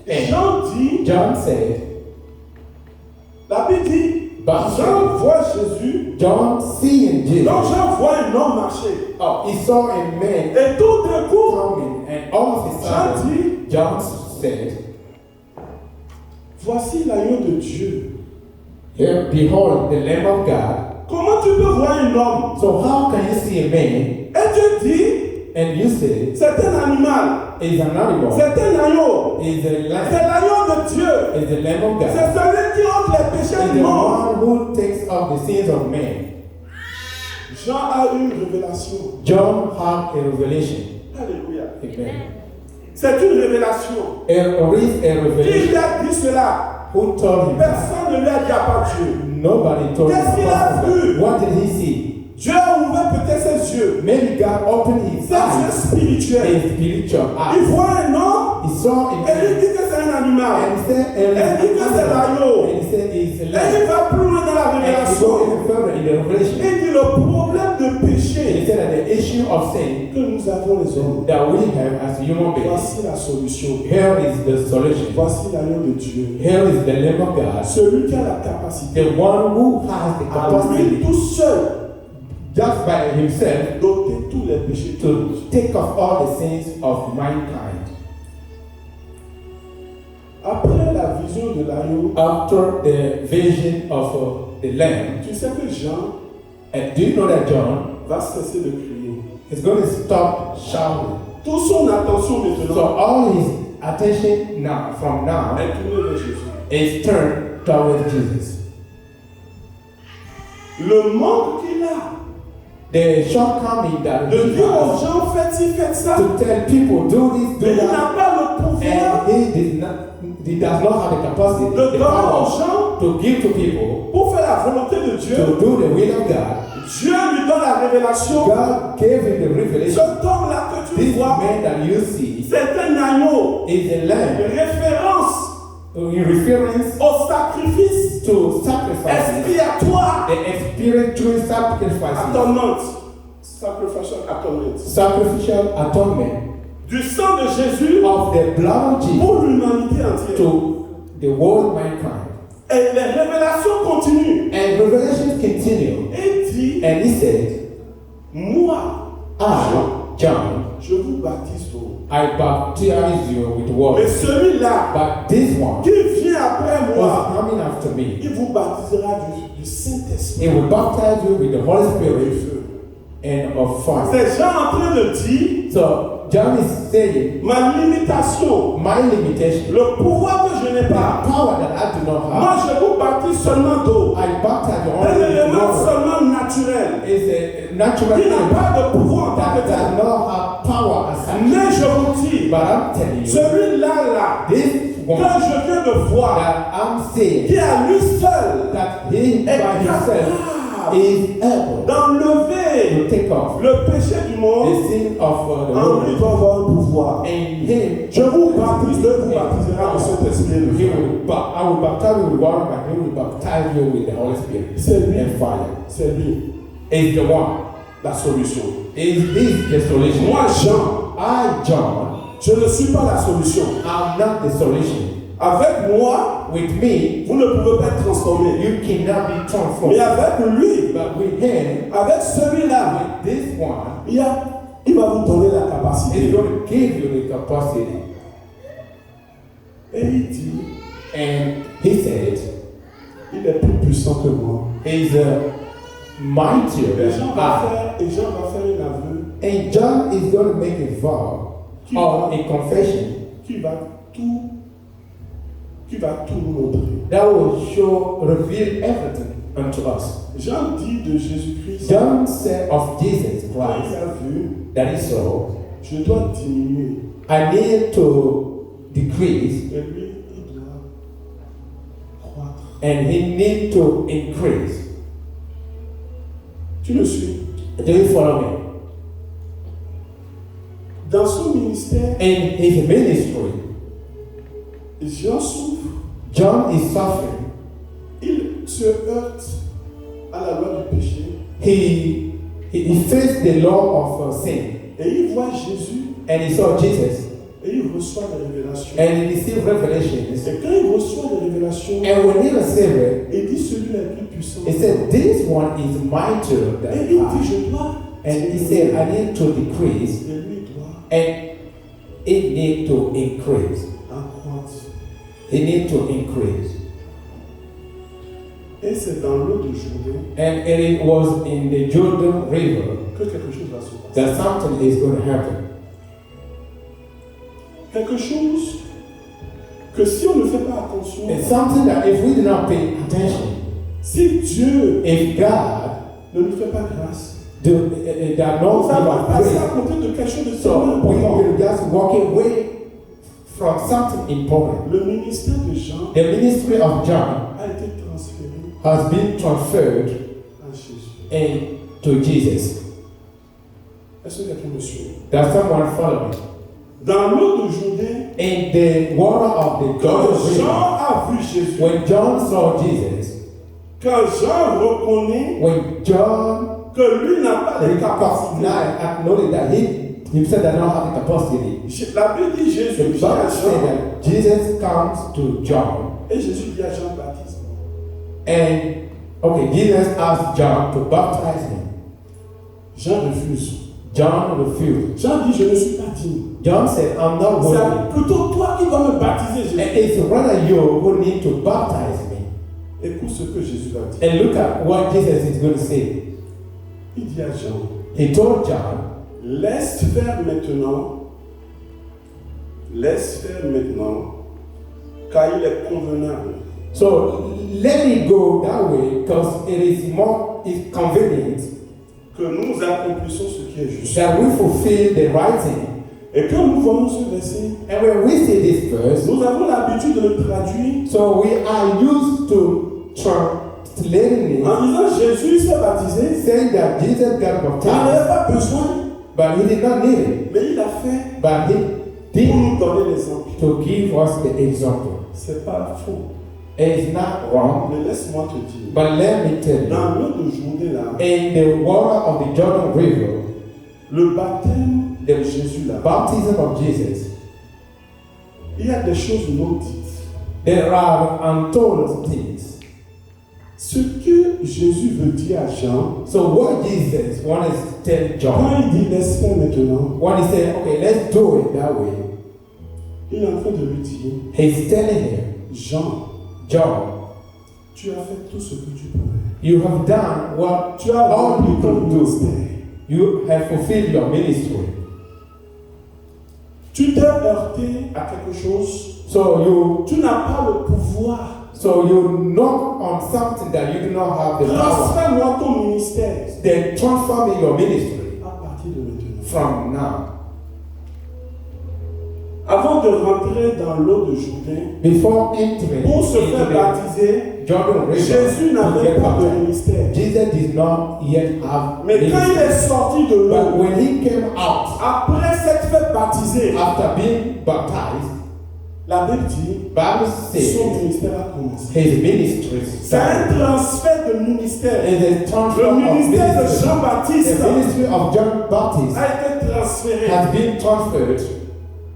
C: Et Jean dit,
D: John said,
C: la Bible dit,
D: But
C: Jean voit Jésus.
D: John seeing Jesus.
C: Donc Jean voit un homme marcher.
D: Oh, he saw a man
C: Et tout d'un coup,
D: coming, and all of a
C: Jean
D: sudden,
C: dit,
D: John said,
C: voici l'agneau de Dieu.
D: "Here, behold, the Lamb of God."
C: Comment tu peux voir un homme?
D: So how can you see a man
C: Et Dieu dit,
D: and you say
C: c'est un animal.
D: is an animal,
C: C'est un agneau.
D: is a
C: C'est
D: lamb,
C: l'agneau de Dieu.
D: is the Lamb of
C: C'est
D: God,
C: celui qui ôte les péchés
D: is
C: du
D: the
C: monde.
D: one who takes off the sins of man.
C: Jean a eu une révélation.
D: John had a revelation.
C: Alléluia.
D: Amen.
C: C'est une révélation.
D: There is a
C: Qui
D: revelation.
C: lui a dit cela?
D: Who told him that?
C: Personne ne lui a dit à part Dieu.
D: Nobody told him
C: Qu'est-ce qu'il a
D: that.
C: vu?
D: What did he see?
C: Dieu a ouvert peut-être ses yeux.
D: Maybe God opened his
C: Ses yeux
D: eyes,
C: spirituels.
D: his spiritual
C: Il
D: eyes.
C: voit un homme
D: He saw
C: et
D: a
C: lui
D: man,
C: dit que c'est un animal.
D: and he said,
C: Et il dit que c'est l'agneau.
D: and he said, it's a
C: Et
D: lamb.
C: il va plus loin dans la
D: And he
C: révélation.
D: go even further in the revelation.
C: Il dit le problème de
D: And he
C: péché
D: said that the issue of sin
C: que nous avons les hommes.
D: that we have as human beings,
C: Voici la solution.
D: here is the solution.
C: Voici l'agneau de Dieu.
D: Here is the Lamb of God,
C: Celui qui a la capacité
D: the one who has the
C: à lui
D: capacity,
C: tout seul
D: just by himself,
C: d'ôter tous les péchés.
D: to take off all the sins of mankind.
C: Après la vision de l'agneau,
D: After the vision of the Lamb,
C: tu sais que Jean
D: and do you know that John
C: va cesser de crier.
D: is going to stop shouting?
C: Toute son attention
D: So
C: maintenant
D: all his attention now, from now,
C: est tournée vers Jésus.
D: is turned towards Jesus.
C: Le manque qu'il a
D: The shortcoming that
C: de
D: he
C: dire aux
D: has
C: gens faites ci, faites ça,
D: to tell people do this,
C: mais
D: do
C: il n'a
D: that,
C: pas le pouvoir
D: and he does not have the capacity,
C: de
D: the
C: donner aux
D: power
C: gens
D: to give to people
C: pour faire la volonté de Dieu.
D: to do the will of God.
C: Dieu lui donne la révélation.
D: God gave him the revelation.
C: Cet homme-là que tu
D: This
C: vois,
D: man that you see
C: c'est un agneau.
D: is a lamb
C: Référence
D: in reference
C: au sacrifice
D: to sacrifices,
C: expiatoire.
D: the spiritual sacrifices,
C: Atonement. Sacrificial atonement.
D: sacrificial atonement
C: Du sang de Jésus
D: of the blood of Jesus
C: pour l'humanité entière.
D: to the whole mankind.
C: Et les révélations continuent.
D: And Revelation continue,
C: Et il dit,
D: and he said,
C: moi,
D: John,
C: je vous baptise d'eau.
D: I baptize you with
C: Mais
D: water,
C: celui-là
D: but this one
C: qui vient après
D: was
C: moi,
D: coming after me.
C: il vous baptisera du Saint-Esprit.
D: He will baptize you with the Holy
C: Et du
D: Spirit
C: feu.
D: and of fire.
C: C'est Jean en train de dire,
D: So John is saying,
C: ma limitation,
D: my limitation,
C: le pouvoir que je n'ai
D: the
C: pas.
D: power that I do not
C: Moi,
D: have,
C: je vous baptise seulement d'eau.
D: I baptize you
C: Un
D: only with
C: élément
D: water.
C: seulement naturel.
D: Is a natural
C: Il n'a
D: thing
C: pas de pouvoir en tant
D: that
C: que
D: does
C: tel.
D: not have power as such.
C: Mais je vous dis,
D: But I'm telling you,
C: celui-là, là,
D: this
C: que
D: one
C: je viens de voir,
D: that I'm saying,
C: qui à lui seul
D: that he by
C: est
D: himself
C: capable
D: is able
C: d'enlever
D: to take off
C: le péché du monde,
D: the sin of the
C: en lui
D: world.
C: doit avoir un pouvoir.
D: And him,
C: Je vous baptise, Dieu vous baptisera de Saint-Esprit et de
D: he
C: feu.
D: I will baptize you with water, but he will baptize you with the Holy Spirit
C: C'est lui,
D: and fire.
C: c'est lui
D: Is the one.
C: la solution.
D: Is this the solution?
C: Moi, Jean,
D: I, John,
C: je ne suis pas la solution.
D: am not the solution.
C: Avec moi,
D: With me,
C: vous ne pouvez pas être transformé.
D: you cannot be
C: Mais
D: transformed.
C: avec lui,
D: But with him,
C: avec celui-là,
D: with this one,
C: il va vous donner la
D: he's
C: capacité.
D: going to give you the capacity.
C: Et il dit,
D: And he said,
C: il est plus puissant que moi.
D: he's mightier
C: Et
D: than
C: Jean
D: I.
C: va faire un aveu
D: And John is going to make a vow or a confession
C: qui va tout nous montrer.
D: that will reveal everything unto us.
C: Jean dit de Jésus-Christ,
D: John said of Jesus
C: quand il
D: Christ
C: a vu,
D: that he saw,
C: je dois diminuer.
D: I need to decrease
C: Et lui, il doit croître.
D: and he need to increase.
C: Tu me suis?
D: Do you follow me?
C: Dans son ministère,
D: In his ministry,
C: Jean souffre.
D: John is suffering.
C: Il se heurte à la loi du péché.
D: He faced the law of sin,
C: Et il voit Jésus
D: and he saw Jesus,
C: et il reçoit des révélations.
D: and he received revelations.
C: Et quand il reçoit des révélations,
D: And when he received it,
C: il dit celui-là est plus puissant.
D: He said, this one is mightier
C: Et
D: than
C: il dit,
D: I.
C: je dois.
D: And he said, I need to decrease
C: Et lui doit
D: and it need to increase.
C: accroître.
D: It need to increase.
C: Et c'est dans l'eau de Jourdain
D: And it was in the Jordan River
C: que quelque chose va se passer.
D: that something is going to happen.
C: Quelque chose que si on ne fait pas attention,
D: It's something that if we do not pay attention,
C: si Dieu
D: if God
C: ne nous fait pas grâce,
D: that
C: on
D: not
C: va
D: give us
C: passer à
D: grace,
C: côté de quelque chose de
D: so
C: tellement
D: we
C: important.
D: will just walk away from something important.
C: Le ministère de Jean
D: The ministry of John
C: a été transféré
D: has been transferred
C: à Jésus.
D: to Jesus.
C: Est-ce que quelqu'un me suit?
D: Does someone follow me?
C: Dans l'eau de Jourdain,
D: In the water of the Jordan
C: quand Jean
D: River,
C: a vu Jésus,
D: when John saw Jesus,
C: quand Jean reconnaît
D: when John
C: que lui n'a pas les capacités,
D: acknowledged that he himself does not have the capacity,
C: la Bible dit Jésus
D: the
C: dit à
D: Bible said
C: Jean,
D: that Jesus comes to John,
C: et Jésus dit à Jean-Baptiste,
D: and Jesus asked John to baptize him.
C: Jean refuse.
D: John refused.
C: Jean dit, je ne suis pas digne.
D: John said, I'm not worthy.
C: C'est plutôt toi qui vas me baptiser,
D: And
C: Jésus.
D: it's rather you who need to baptize me.
C: Écoute ce que Jésus va dire.
D: And look at what Jesus is going to say.
C: Il dit à Jean,
D: He told John,
C: laisse faire maintenant, car il est convenable
D: so let it go that way because it's convenient
C: que nous accomplissions ce qui est juste.
D: that we fulfill the right thing.
C: Et quand nous voyons ce verset,
D: And when we see this verse,
C: nous avons l'habitude de le traduire
D: so we are used to translating it,
C: en disant Jésus s'est baptisé,
D: saying that Jesus got
C: il n'avait
D: baptized,
C: pas besoin,
D: but he did not need it.
C: mais il l'a fait
D: But he
C: pour
D: did
C: nous donner l'exemple.
D: to give us the example.
C: C'est pas faux.
D: It's not wrong,
C: Mais laisse-moi te dire,
D: but let me tell you,
C: dans l'eau de Jourdain là,
D: in the water of the Jordan River,
C: le baptême de Jésus là,
D: baptism of Jesus,
C: il y a des choses non dites.
D: there are untold things.
C: Ce que Jésus veut dire à Jean,
D: So what Jesus wanted to tell
C: quand
D: John,
C: il dit laisse faire maintenant,
D: when he said, okay, let's do it that way,
C: il est en train de lui dire,
D: he's telling him,
C: Jean,
D: John,
C: tu as fait tout ce que tu pouvais.
D: you have done what
C: Tu as
D: all
C: rempli ton
D: people do.
C: ministère.
D: You have fulfilled your ministry.
C: Tu t'es heurté à quelque chose.
D: So
C: Tu n'as pas le pouvoir.
D: you knock on something that you do not have the power.
C: Transfère-moi ton ministère
D: Then transform your ministry
C: à partir de maintenant.
D: from now.
C: Avant de rentrer dans l'eau de Jourdain,
D: Before entering
C: pour se
D: into
C: faire
D: the
C: baptiser,
D: Jordan River,
C: Jésus
D: to
C: n'avait
D: get
C: pas de
D: baptized,
C: ministère.
D: Jesus did not yet have
C: Mais quand il est
D: ministry.
C: sorti de
D: But
C: l'eau,
D: when he came out,
C: après s'être fait baptiser,
D: after being baptized,
C: la Bible dit,
D: Bible
C: son
D: says
C: ministère a commencé.
D: his ministry
C: C'est un
D: started.
C: transfert de ministère.
D: It is
C: Le
D: transfer of
C: ministère de
D: ministry.
C: Jean-Baptiste
D: The ministry of John Baptist
C: a été transféré
D: has been transferred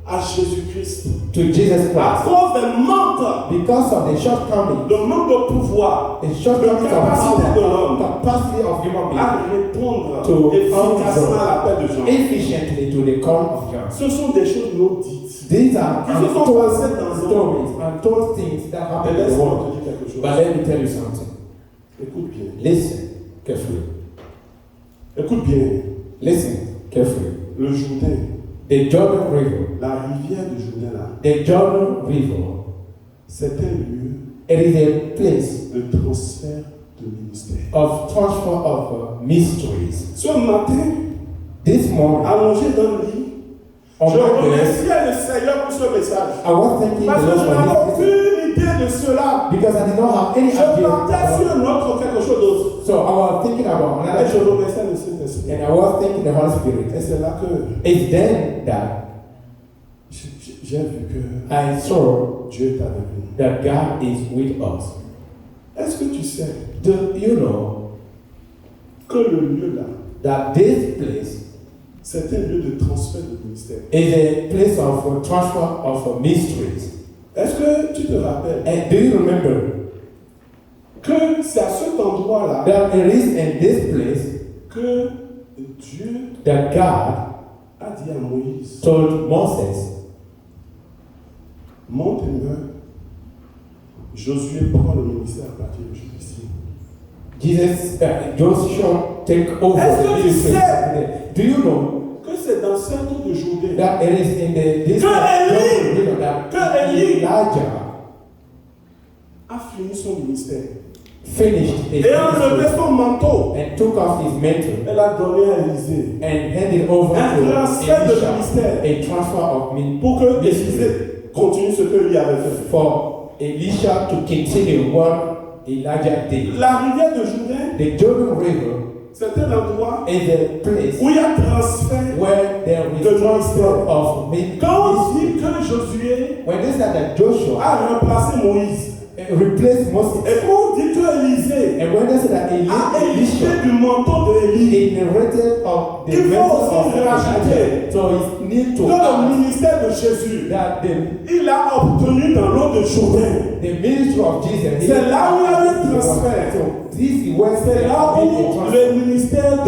C: à Jésus-Christ.
D: to Jesus
C: À
D: Christ
C: cause d'un manque,
D: because of the shortcoming,
C: le manque de pouvoir,
D: the shortcomings of
C: capacité de l'homme
D: power, capacity of human being
C: à répondre
D: To
C: efficacement à l'appel de Jean.
D: efficiently to the call of John.
C: Ce sont des choses non dites.
D: These are
C: Qui se sont
D: untold
C: passées dans un
D: stories, untold things that
C: Mais
D: happen in the
C: laisse-moi
D: world.
C: te dire quelque chose.
D: But let me tell you something.
C: Écoute bien.
D: Listen carefully.
C: Écoute bien.
D: Listen carefully.
C: Le Jourdain,
D: The Jordan River,
C: la rivière du Jourdain là,
D: the Jordan River,
C: c'est un lieu
D: it is a place
C: de transfert de ministère.
D: of transfer of mysteries.
C: Ce matin,
D: This morning,
C: allongé dans le lit,
D: on
C: je
D: my bed,
C: remerciais le Seigneur pour ce message.
D: I was thanking
C: Parce
D: the
C: que je
D: Lord
C: n'avais
D: for this
C: aucune idée de cela.
D: because I did not have any
C: Je partais
D: idea.
C: sur un autre quelque chose d'autre.
D: So I was thinking about
C: Et
D: another
C: je
D: thing,
C: remerciais le Saint-Esprit.
D: and I was thinking the Holy Spirit.
C: Et c'est là que
D: It's then that
C: j'ai vu que
D: I saw
C: Dieu est avec nous.
D: that God is with us.
C: Est-ce que tu sais
D: Do you know
C: que le lieu là,
D: that this place
C: c'est un lieu de transfert de ministère?
D: is a place of transfer of mysteries?
C: Est-ce que tu te rappelles
D: And do you remember
C: que c'est à cet endroit-là
D: that it is in this place
C: que Dieu
D: that God
C: a dit à Moïse,
D: told Moses,
C: monte et meurs. Josué prend le ministère à partir de ici.
D: Joshua take over
C: Est-ce
D: the
C: que tu
D: ministry.
C: sais
D: Do you know
C: que c'est dans cette eau de Jourdain
D: that it is in this
C: Que Élie-
D: river that
C: que Élie-
D: Elijah
C: a fini son ministère
D: finished his
C: et a enlevé
D: ministry
C: son manteau.
D: and took off his mantle
C: Elle a donné à Élisée
D: and handed over
C: un
D: to
C: transfert de
D: Elisha
C: ministère
D: a transfer of
C: pour que
D: ministry
C: Élisée continue ce que lui avait fait.
D: for Elisha to continue what Elijah did.
C: La rivière de Jourdain,
D: The Jordan River
C: c'était l'endroit
D: is a place
C: où il y a transfert.
D: where there is
C: The
D: transfer of ministry.
C: Quand on dit que Josué
D: When they said that Joshua
C: a remplacé Moïse,
D: replaced Moses,
C: et quand on dit que Élisée
D: and when they said that
C: a
D: Elisha
C: hérité du manteau de Élie,
D: inherited of the
C: Il faut
D: mantle
C: aussi
D: of
C: rajouter
D: Elijah, so it need to
C: dans le
D: add
C: ministère de Jésus,
D: that
C: il a obtenu dans l'eau de Jourdain.
D: the ministry of Jesus.
C: C'est là où il y a eu transfert.
D: So this is where
C: C'est là
D: there is a
C: où
D: transfer.
C: le ministère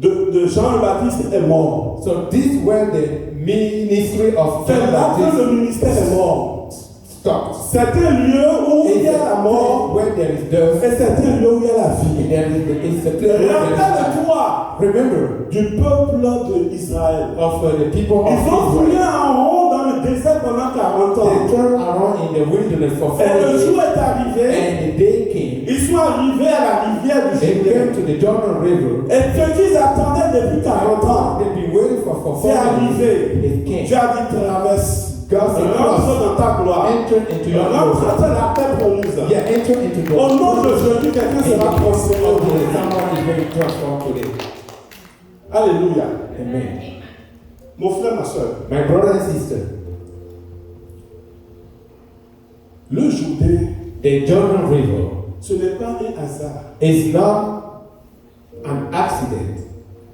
C: de Jean-Baptiste est mort.
D: So this is where the ministry of
C: C'est
D: John
C: là que le
D: Baptist
C: ministère est mort.
D: stopped.
C: C'est un lieu où il y a la mort
D: Where there is death,
C: et c'est un lieu où il y a la vie.
D: it's a place where there is life.
C: Rappelle-toi
D: Remember
C: du peuple d'Israël.
D: of the people of
C: Ils ont tourné
D: Israel.
C: en rond dans le désert pendant 40 ans.
D: They turned around in the wilderness for 40
C: Et le
D: years.
C: jour est arrivé,
D: And the day came.
C: ils sont arrivés à la rivière du
D: They
C: Jourdain.
D: came to the Jordan River.
C: Et ce qu'ils attendaient depuis 40 ans,
D: They've been waiting for
C: c'est
D: 40 years.
C: arrivé.
D: It came.
C: Dieu a dit traverse.
D: God said,
C: Rentre dans ta gloire.
D: enter into your
C: Rentre
D: glory.
C: dans la paix promise.
D: Yeah, enter into the
C: Au nom de Jésus, quelqu'un sera transféré au monde.
D: Someone is very transformed today.
C: Alléluia.
D: Amen.
C: Mon frère, ma soeur,
D: My brother and sister,
C: le Jourdain,
D: the Jordan River
C: ce n'est pas un hasard
D: is not an accident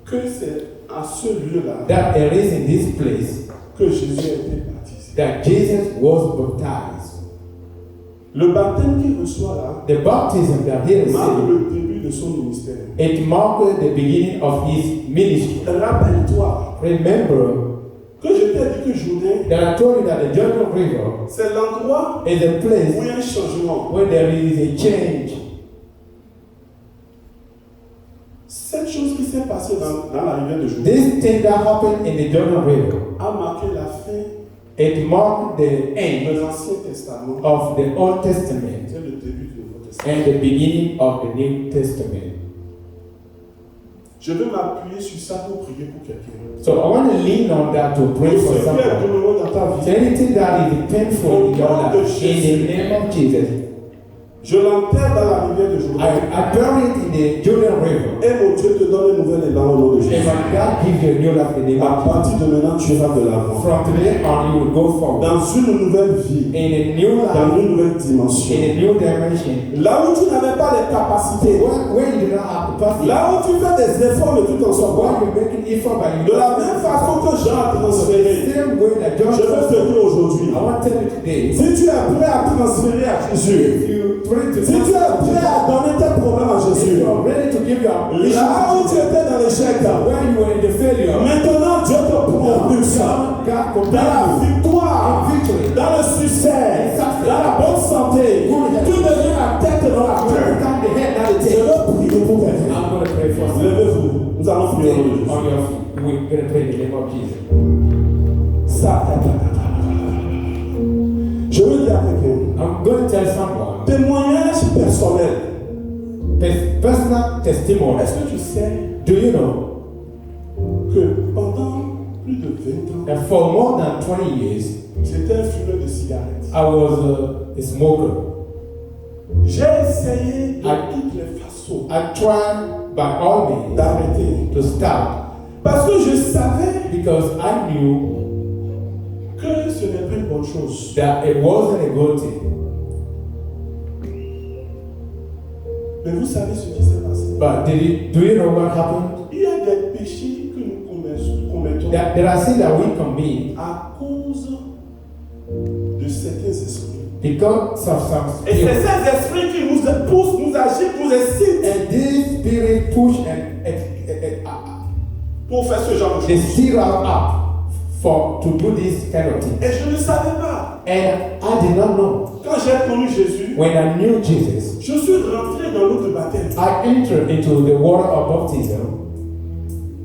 C: que c'est à ce lieu-là
D: that it is in this place
C: que Jésus a été baptisé.
D: that Jesus was baptized.
C: Le baptême qu'il reçoit là
D: The baptism that he
C: marque
D: received,
C: le début de son ministère.
D: it marked the beginning of his ministry.
C: Rappelle-toi
D: Remember
C: que je t'ai dit que Jourdain,
D: that I told you that the Jordan River
C: c'est l'endroit
D: is a
C: où il
D: place
C: y a un changement.
D: where there is a change.
C: Cette chose qui s'est passée dans la rivière de Jourdain
D: This thing that happened in the Jordan River,
C: a marqué la fin
D: it marked the
C: de
D: end
C: l'Ancien Testament
D: of the Old Testament
C: et le début du Nouveau Testament.
D: and the beginning of the New Testament.
C: Je veux m'appuyer sur ça pour prier pour quelqu'un.
D: So I want to lean on that to pray
C: Tout
D: for
C: ce qui est
D: someone.
C: douloureux dans ta
D: So
C: vie,
D: anything that is painful in your life, in the name of Jesus,
C: je l'enterre dans la rivière de Jourdain.
D: I bury it in the Jordan River.
C: Et mon Dieu te donne un nouvel élan au nom de
D: And
C: Jésus.
D: when God gives you a new life in the name
C: À
D: of
C: partir de maintenant, tu iras de l'avant.
D: Jesus, from today on you will go forward
C: Dans une nouvelle vie,
D: in a new
C: dans
D: life,
C: une nouvelle dimension.
D: in a new dimension.
C: Là où tu n'avais pas les capacités,
D: Where you do not have capacity,
C: là où tu fais des efforts de tout en soi,
D: why you making effort by
C: de la même façon que Jean a transféré,
D: same way that John
C: je veux te dire aujourd'hui,
D: I want to tell you today,
C: si tu es prêt à transférer à Jésus,
D: if you pray to
C: si tu es prêt à donner tes problèmes à
D: if
C: Jésus,
D: you are ready to give your
C: là où tu étais dans l'échec,
D: where you were in the failure,
C: maintenant Dieu te propulse
D: God
C: dans la
D: compels you
C: victoire,
D: victory.
C: dans le succès, dans la bonne santé. Tu deviens la tête dans la
D: You
C: queue.
D: become the head, not the
C: Je
D: tail.
C: veux prier pour quelqu'un.
D: I'm going to pray for you.
C: Levez-vous, nous allons prier au nom de Jésus.
D: On your feet. We're going to pray in the name of Jesus.
C: Je veux dire à quelqu'un,
D: I'm going to tell someone
C: témoignage personnel.
D: Personal testimony.
C: Est-ce que tu sais
D: Do you know
C: que pendant plus de 20 ans,
D: that for more than 20 years,
C: j'étais un fumeur de cigarettes.
D: I was a smoker.
C: J'ai essayé de
D: I-
C: toutes les façons
D: I tried by all means
C: d'arrêter.
D: to stop
C: Parce que je savais
D: because I knew
C: que ce n'est pas une bonne chose.
D: that it wasn't a good thing.
C: Mais vous savez ce qui s'est passé.
D: But do you know what happened?
C: Il y a des péchés que nous commettons
D: There are things that we commit
C: à cause de certains esprits.
D: because of some
C: Et c'est
D: spirit.
C: ces esprits qui nous poussent, nous agitent, nous excitent
D: And this spirit push
C: pour faire ce genre de
D: they
C: choses.
D: stir us up to do this kind of thing.
C: Et je ne savais pas.
D: And I did not know.
C: Quand j'ai connu Jésus,
D: When I knew Jesus,
C: je suis rentré dans l'eau de baptême
D: I entered into the water of baptism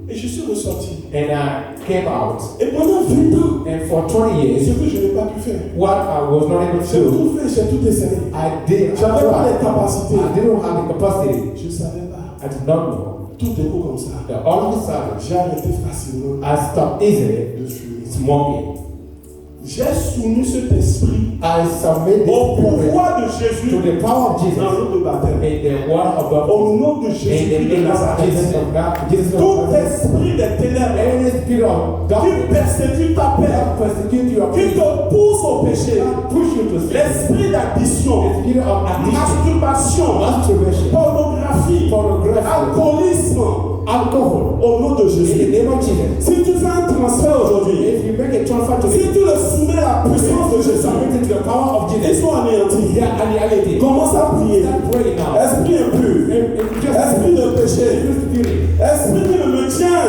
C: et je suis ressorti.
D: and I came out.
C: Et pendant 20 ans,
D: And for 20
C: ce
D: years,
C: que je n'ai pas pu faire,
D: what I was not able to
C: j'ai
D: do,
C: tout fait, j'ai tout essayé.
D: I did.
C: J'avais pas les
D: I
C: capacités.
D: didn't have the capacity.
C: Je ne savais pas.
D: I did not know.
C: Tout est beau comme ça.
D: That all of a sudden,
C: J'ai arrêté facilement
D: I stopped easily
C: de fumer.
D: smoking.
C: J'ai soumis cet esprit
D: I submitted
C: au
D: this spirit
C: pouvoir de Jésus
D: to the power of
C: dans
D: Jesus
C: l'eau de baptême.
D: in the water of
C: Au
D: baptism.
C: nom de
D: In
C: Jésus-Christ
D: the
C: de
D: name of
C: Nazareth.
D: Jesus of God, Jesus of
C: Tout
D: Nazareth.
C: esprit des ténèbres
D: Any spirit of
C: qui
D: darkness
C: persécute ta paix,
D: that persecute your
C: qui
D: people,
C: te pousse au péché,
D: that push you to sin,
C: l'esprit d'addiction,
D: the spirit of addiction,
C: masturbation,
D: masturbation,
C: pornographie,
D: pornography,
C: alcoolisme,
D: alcohol.
C: au nom de
D: In the
C: Jésus.
D: name of Jesus.
C: Si tu fais un transfert aujourd'hui,
D: If you make a transfer to
C: si
D: the
C: tu le soumets à la puissance de Jésus,
D: submitted to the power of
C: ils
D: Jesus,
C: sont anéantis.
D: they are annihilated.
C: Commence à prier.
D: Start praying now.
C: Esprit impur, esprit de péché,
D: Spirit
C: esprit qui me maintient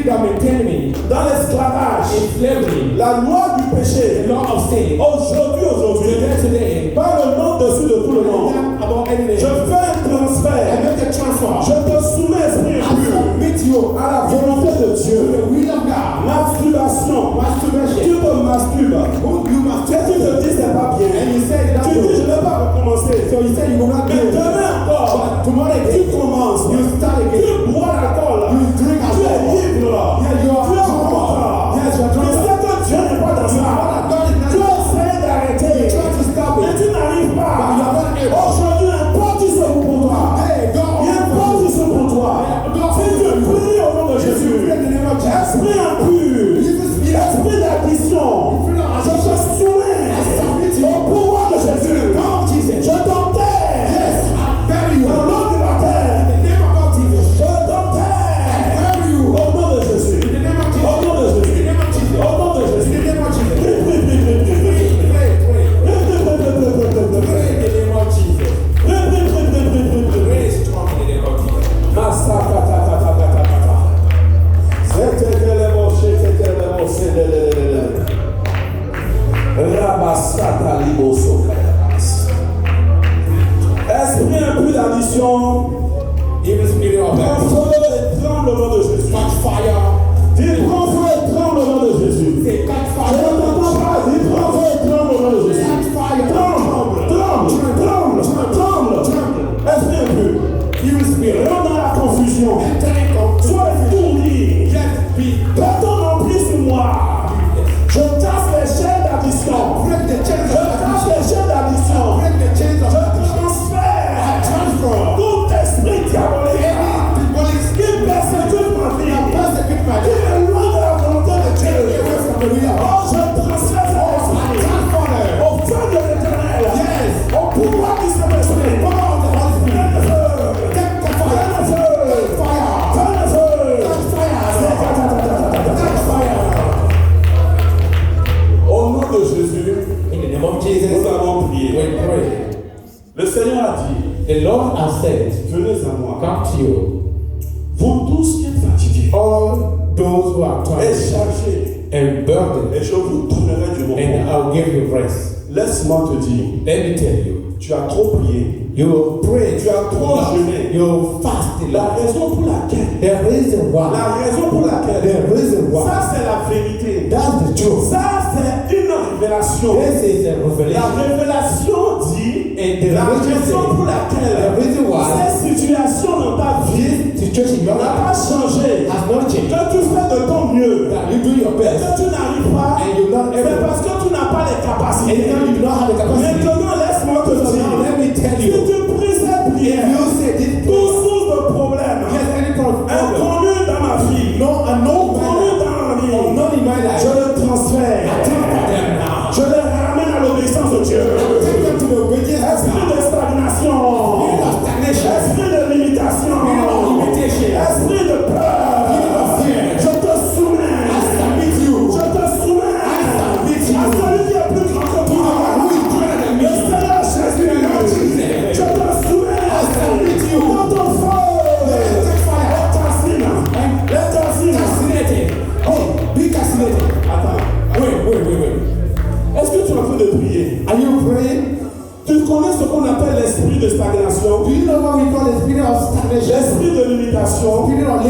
D: that maintain me
C: dans l'esclavage,
D: in slavery,
C: la loi du péché.
D: the law of sin.
C: Aujourd'hui,
D: Today,
C: par le nom dessus de tout le monde,
D: about any
C: je
D: name,
C: fais un
D: I
C: transfert.
D: make a transfer.
C: Je te soumets, esprit
D: I
C: impur,
D: submit you
C: à la volonté de
D: to
C: Dieu.
D: the will of God.
C: Masturbation, tu
D: Masturbation.
C: te masturbes.
D: You
C: Et tu
D: masturbate.
C: te dis c'est pas bien.
D: And you say that's
C: Tu dis je
D: good.
C: ne vais pas recommencer.
D: So you say you will not do
C: Mais
D: it.
C: demain encore,
D: But tomorrow
C: tu
D: again,
C: commences.
D: you start again.
C: Tu bois l'alcool.
D: You drink
C: Tu es
D: alcohol.
C: libre là.
D: Yeah, you are
C: Tu es
D: drunk.
C: contre.
D: Yes, you are
C: Tu
D: drunk.
C: sais que Dieu n'est pas dans ça.
D: God is not-
C: Tu essaies d'arrêter.
D: You try to stop
C: Mais
D: it.
C: tu n'arrives
D: But you are
C: pas.
D: not able.
C: Aujourd'hui, un porte se pour toi.
D: Hey, God,
C: Il y a un porte pour toi. Si tu pries au nom de Jésus, esprit impur, esprit d'addiction, je te soumets au pouvoir de Jésus. Je t'enterre dans l'eau du baptême. Je t'enterre au nom de Jésus. Au nom de Jésus. Au nom de Jésus. Prie, prie, prie, prie, prie, prie. Esprit impur d'addition,
D: Evil spirit of
C: prends
D: death.
C: feu et tremble au nom de Jésus.
D: Catch fire.
C: Dis prends feu et tremble au nom de Jésus.
D: Say catch
C: Je ne t'entends
D: fire.
C: pas, dis prends feu et tremble au nom de Jésus.
D: Catch fire.
C: Tremble, tremble, tremble, tremble. Esprit impur,
D: Evil spirit.
C: rentre dans la confusion.
D: Entering of
C: Sois étourdi.
D: Let be.
C: Prends ton emprise sur moi. Je casse les chaînes d'addiction.
D: Break the chains
C: Je
D: of
C: casse
D: addiction.
C: les chaînes d'addiction.
D: Break the chains of
C: Je
D: addiction.
C: transfère
D: Transfer.
C: tout esprit diabolique
D: Any demonic
C: qui
D: spirit
C: persécute ma vie,
D: that persecute my
C: qui
D: life.
C: est loin de la volonté de Dieu.
D: Away from the will of God.
C: Oh, je transfère cet
D: I
C: esprit
D: transfer them.
C: au feu de l'éternel,
D: Yes.
C: au pouvoir du Saint-Esprit.
D: Power of the Holy Spirit.
C: Fais le feu.
D: Take the
C: Fais
D: fire.
C: le feu.
D: Fire.
C: Fais le feu.
D: Catch fire. Catch fire.
C: Au nom de Jésus,
D: In the name of Jesus,
C: nous allons prier.
D: we pray.
C: Le Seigneur a dit,
D: The Lord has said,
C: venez à moi,
D: come to you,
C: vous tous qui êtes fatigués
D: all those who are
C: et
D: tired
C: chargés,
D: and burdened,
C: et je vous donnerai du
D: and
C: repos.
D: I'll give you rest.
C: Laisse-moi te dire,
D: Let me tell you,
C: tu as trop prié.
D: you will pray,
C: Tu as trop jeûné.
D: you will fast a
C: La
D: lot.
C: raison pour laquelle,
D: The reason why,
C: la raison pour laquelle,
D: the reason why,
C: ça c'est la vérité.
D: that's the truth.
C: Ça c'est une révélation.
D: This is a
C: La
D: revelation.
C: révélation dit,
D: And the
C: la
D: revelation
C: raison pour laquelle
D: the reason why
C: cette situation dans ta vie
D: this situation in your
C: n'a
D: life
C: pas changé.
D: has not changed.
C: Que tu fais de ton mieux,
D: That you do your
C: et
D: best,
C: que tu n'arrives pas,
D: and you're not
C: c'est
D: able,
C: parce que tu n'as pas les
D: and
C: capacités.
D: now you don't have the capacity.
C: Maintenant, laisse-moi te
D: So now
C: dire,
D: let me tell
C: si
D: you,
C: tu pries cette prière,
D: if you say this
C: toute
D: prayer,
C: source de problème,
D: yes, any problem,
C: inconnu dans ma vie,
D: no, and no
C: inconnu
D: matter,
C: dans ma
D: or
C: vie,
D: not in my life,
C: je le transfère. Je les ramène à l'obéissance de Dieu.
D: take them to the obedience of
C: Esprit
D: God.
C: de stagnation,
D: Spirit of stagnation,
C: esprit de limitation,
D: spirit of limitation,
C: esprit de peur,
D: spirit of fear,
C: je te soumets.
D: I submit you
C: Je te soumets
D: I submit you
C: à celui qui est plus grand que toi.
D: who is greater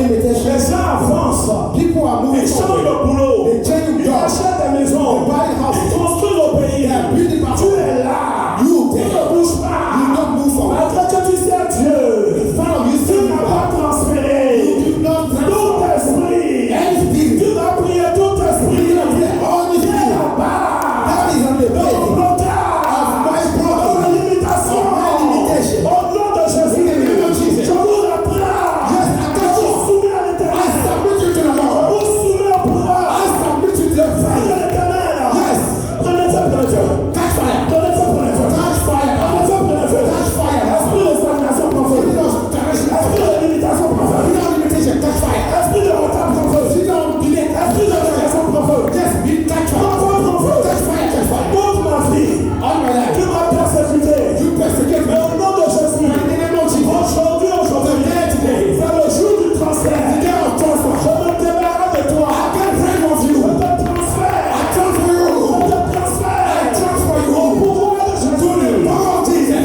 D: limitation.
C: Les gens avancent.
D: People are moving
C: Ils changent
D: forward.
C: de boulot.
D: They change
C: Ils
D: jobs.
C: achètent des maisons.
D: They buy houses.
C: Ils construisent au pays.
D: They are building
C: Tu
D: houses.
C: es là.
D: You
C: Tu
D: there.
C: ne bouges pas.
D: You don't move forward.
C: Malgré que tu sais Dieu.
D: In front of you,
C: Tu
D: see
C: n'as pas transféré.
D: you not
C: Tout esprit.
D: anything.
C: Tu vas prier tout esprit.
D: All these
C: Viens
D: things.
C: là-bas.
D: That is on the
C: Ton
D: bed.
C: blocage.
D: my problem.
C: Ton limitation.
D: Of my limitation.
C: Au nom de Jésus.
D: In the name of Jesus.
C: Je vous reprends.
D: Yes, I
C: Je
D: got
C: vous
D: you.
C: soumets à
D: I
C: l'éternel.
D: submit you to the
C: Je
D: Lord.
C: vous soumets au pouvoir.
D: I submit you to the
C: Faites
D: fire.
C: de l'éternel.
D: Yes.
C: Prenez feu, prenez feu.
D: Catch fire.
C: Prenez feu, prenez feu.
D: Catch fire.
C: Prenez feu, prenez feu.
D: Catch fire.
C: Esprit de stagnation, prends feu. Esprit de limitation, prends feu.
D: Without limitation, catch fire.
C: Esprit de retard, prends feu.
D: Without delay,
C: Esprit de régression, prends feu.
D: yes, be catch
C: Prends
D: fire.
C: feu, prends feu.
D: Catch fire, catch fire.
C: Toute ma vie,
D: All my
C: tu
D: life,
C: m'as persécuté.
D: you persecute me.
C: Mais au nom de Jésus,
D: In the name of Jesus.
C: aujourd'hui, c'est le jour du transfert.
D: The day of transfer.
C: Je me débarrasse de toi.
D: I can't pray of
C: Je
D: you.
C: te transfère.
D: I transfer you.
C: Je te transfère.
D: I transfer
C: Au
D: you.
C: pouvoir de
D: To the
C: Jésus.
D: power of Jesus.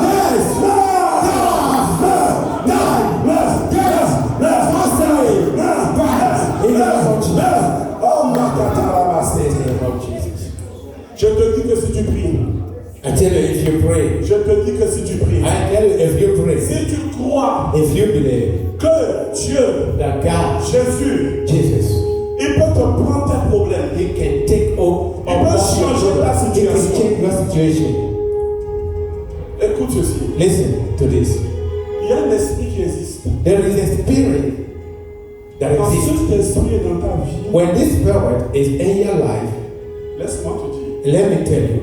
D: Yes.
C: Je te dis que si tu pries,
D: I tell you, if you pray,
C: je te dis que si tu pries,
D: I tell you, if you pray,
C: si tu crois
D: if you believe
C: que Dieu,
D: that God,
C: Jésus,
D: Jesus,
C: il peut te prendre tes problèmes,
D: He can take over
C: Il peut changer ta
D: He can
C: situation.
D: change your situation.
C: écoute ceci.
D: Listen to this.
C: Il y a un esprit qui existe.
D: There is a spirit that
C: Quand
D: exists.
C: cet esprit est dans ta vie,
D: When this spirit is in your life,
C: laisse-moi te dire,
D: let me tell you,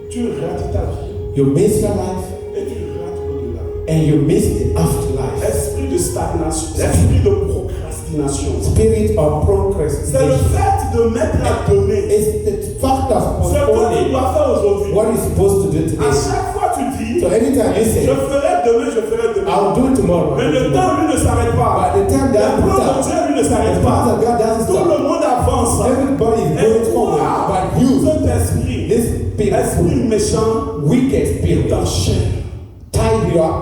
C: tu rates ta vie
D: you miss your life
C: et tu rates au-delà.
D: and you miss the afterlife.
C: Esprit de stagnation, esprit de procrastination.
D: Spirit of
C: C'est le
D: procrastination.
C: fait de mettre à donner
D: It's the fact of
C: ce que tu
D: postponing
C: dois faire aujourd'hui.
D: what you're supposed to do
C: À
D: today.
C: chaque fois tu dis,
D: So anytime you
C: je
D: say,
C: ferai demain, je ferai demain.
D: I'll do it tomorrow,
C: Mais le temps, lui, ne s'arrête pas.
D: by the time
C: Le
D: that
C: plan de
D: comes
C: Dieu, lui, ne
D: the
C: s'arrête
D: plans
C: pas.
D: of God doesn't
C: Tout
D: stop.
C: le monde avance.
D: Everybody is
C: Et
D: going forward,
C: toi,
D: but you,
C: cet esprit,
D: this spirit,
C: esprit méchant,
D: wicked
C: il
D: spirit,
C: t'enchaîne.
D: tie you up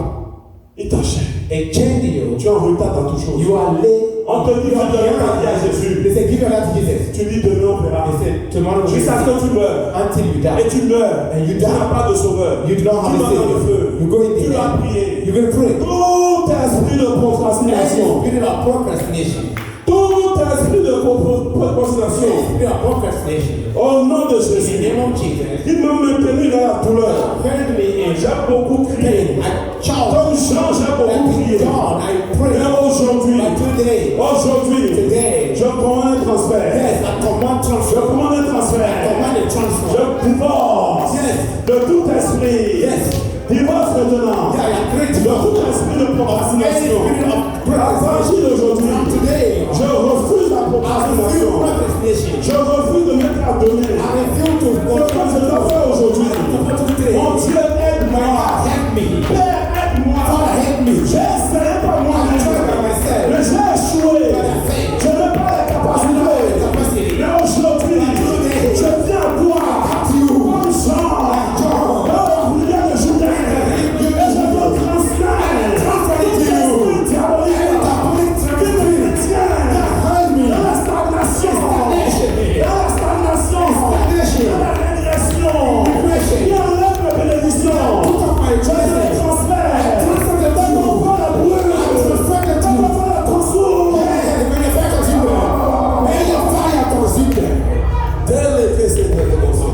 C: Il t'enchaîne.
D: and chain you.
C: Tu es en retard dans toute chose.
D: You are late.
C: On te dit que
D: You are
C: tu donnes ta vie à
D: behind.
C: Jésus.
D: They say, give your life to Jesus.
C: Tu dis demain on verra.
D: They say, tomorrow we'll
C: Jusqu'à ce
D: see.
C: que tu meurs.
D: Until you
C: Et
D: die.
C: tu meurs.
D: And you
C: Tu n'as
D: die.
C: pas de sauveur.
D: You do not have
C: Tu
D: a
C: vas dans le feu.
D: savior. You go in
C: Tu
D: the
C: vas
D: air.
C: prier.
D: You're going to pray.
C: Tout esprit de
D: Any
C: procrastination.
D: spirit of procrastination.
C: Tout esprit de procrastination.
D: Spirit of procrastination.
C: Au nom de
D: In the
C: Jésus.
D: name of Jesus.
C: Il m'a maintenu dans la douleur.
D: Heard me in
C: J'ai beaucoup crié.
D: pain. I shout.
C: Comme Jean, j'ai beaucoup crié.
D: Like God, I pray.
C: Mais aujourd'hui,
D: But today,
C: je commande un transfert.
D: yes, I command
C: Je
D: transfer.
C: commande un
D: I
C: transfert.
D: command a transfer.
C: Je divorce
D: Yes.
C: de tout esprit.
D: Yes.
C: Divorce maintenant.
D: Yeah, I agree
C: De
D: to God.
C: tout esprit de
D: Any
C: procrastination.
D: spirit of
C: À
D: procrastination.
C: partir d'aujourd'hui,
D: Today,
C: je refuse la
D: I refuse
C: procrastination.
D: procrastination.
C: Je refuse de mettre à donner.
D: I refuse to
C: Ce que je dois faire aujourd'hui. Mon Dieu, aide-moi.
D: Help me.
C: Père, aide-moi.
D: Father, help me.
C: J'ai essayé par
D: I
C: moi-même.
D: tried by myself.
C: Mais j'ai échoué.
D: But I failed.
C: Je n'ai pas la
D: I don't
C: capacité.
D: have the capacity.
C: Mais aujourd'hui, je viens à toi. Comme Jean. Dans la prière de Judas. Et je te transmets. L'esprit diabolique. Qui me retient. Dans la stagnation. Dans la stagnation. Dans la régression. Qui enlève mes bénédictions. Je te transfère. Dans mon corps la brûle. Dans mon corps la consomme. Tel est fait cette révélation.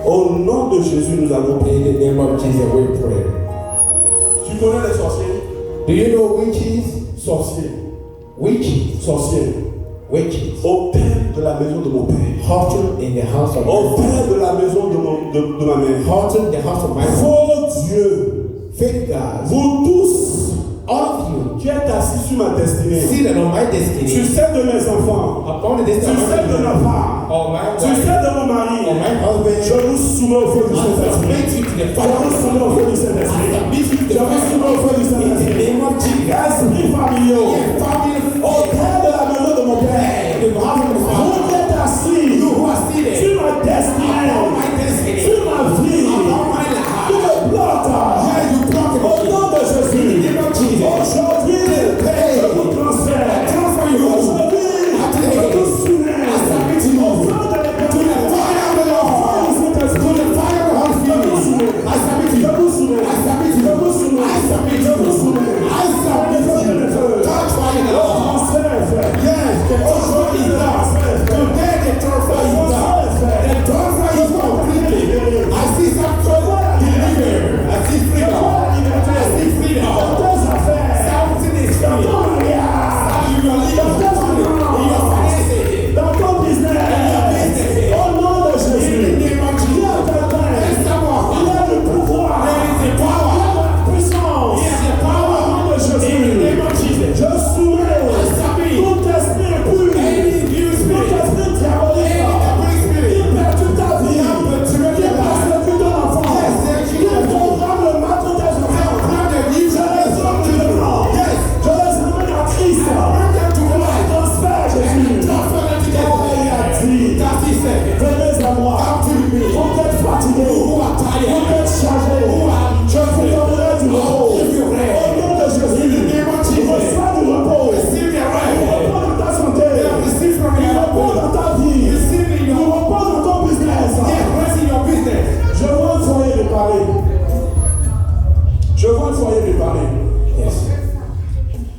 C: Au nom de Jésus, nous allons prier.
D: In the name of Jesus, we pray.
C: Tu connais les sorciers?
D: Do you know witches?
C: Sorciers.
D: Witches.
C: Sorciers.
D: Witches.
C: Autel de la maison de mon père.
D: Haunted in the house of my
C: Autel de la maison de ma mère.
D: Haunted in the house of my
C: Faux Dieu.
D: faith gods.
C: Vous tous
D: All of you
C: qui êtes assis sur ma destinée.
D: seated on my
C: Sur
D: destiny.
C: celle de mes enfants.
D: Upon the
C: Sur
D: destiny of
C: celle de ma
D: my
C: femme.
D: or my
C: Sur
D: wife
C: celle de mon mari.
D: or my
C: Je
D: husband.
C: vous soumets au feu du
D: I
C: Saint-Esprit.
D: submit you to the
C: Je vous
D: fire.
C: soumets au feu du Saint-Esprit.
D: I submit you to
C: Je
D: the
C: vous soumets au feu du
D: fire. In the
C: Saint-Esprit.
D: name of Jesus.
C: Esprit familiaux.
D: Family
C: Au père de la maison de mon père.
D: the house of the
C: Vous
D: Father.
C: qui êtes assis
D: You who are seated
C: sur ma destinée.
D: upon my destiny.
C: Sur ma vie.
D: Upon my life.
C: Qui me bloque.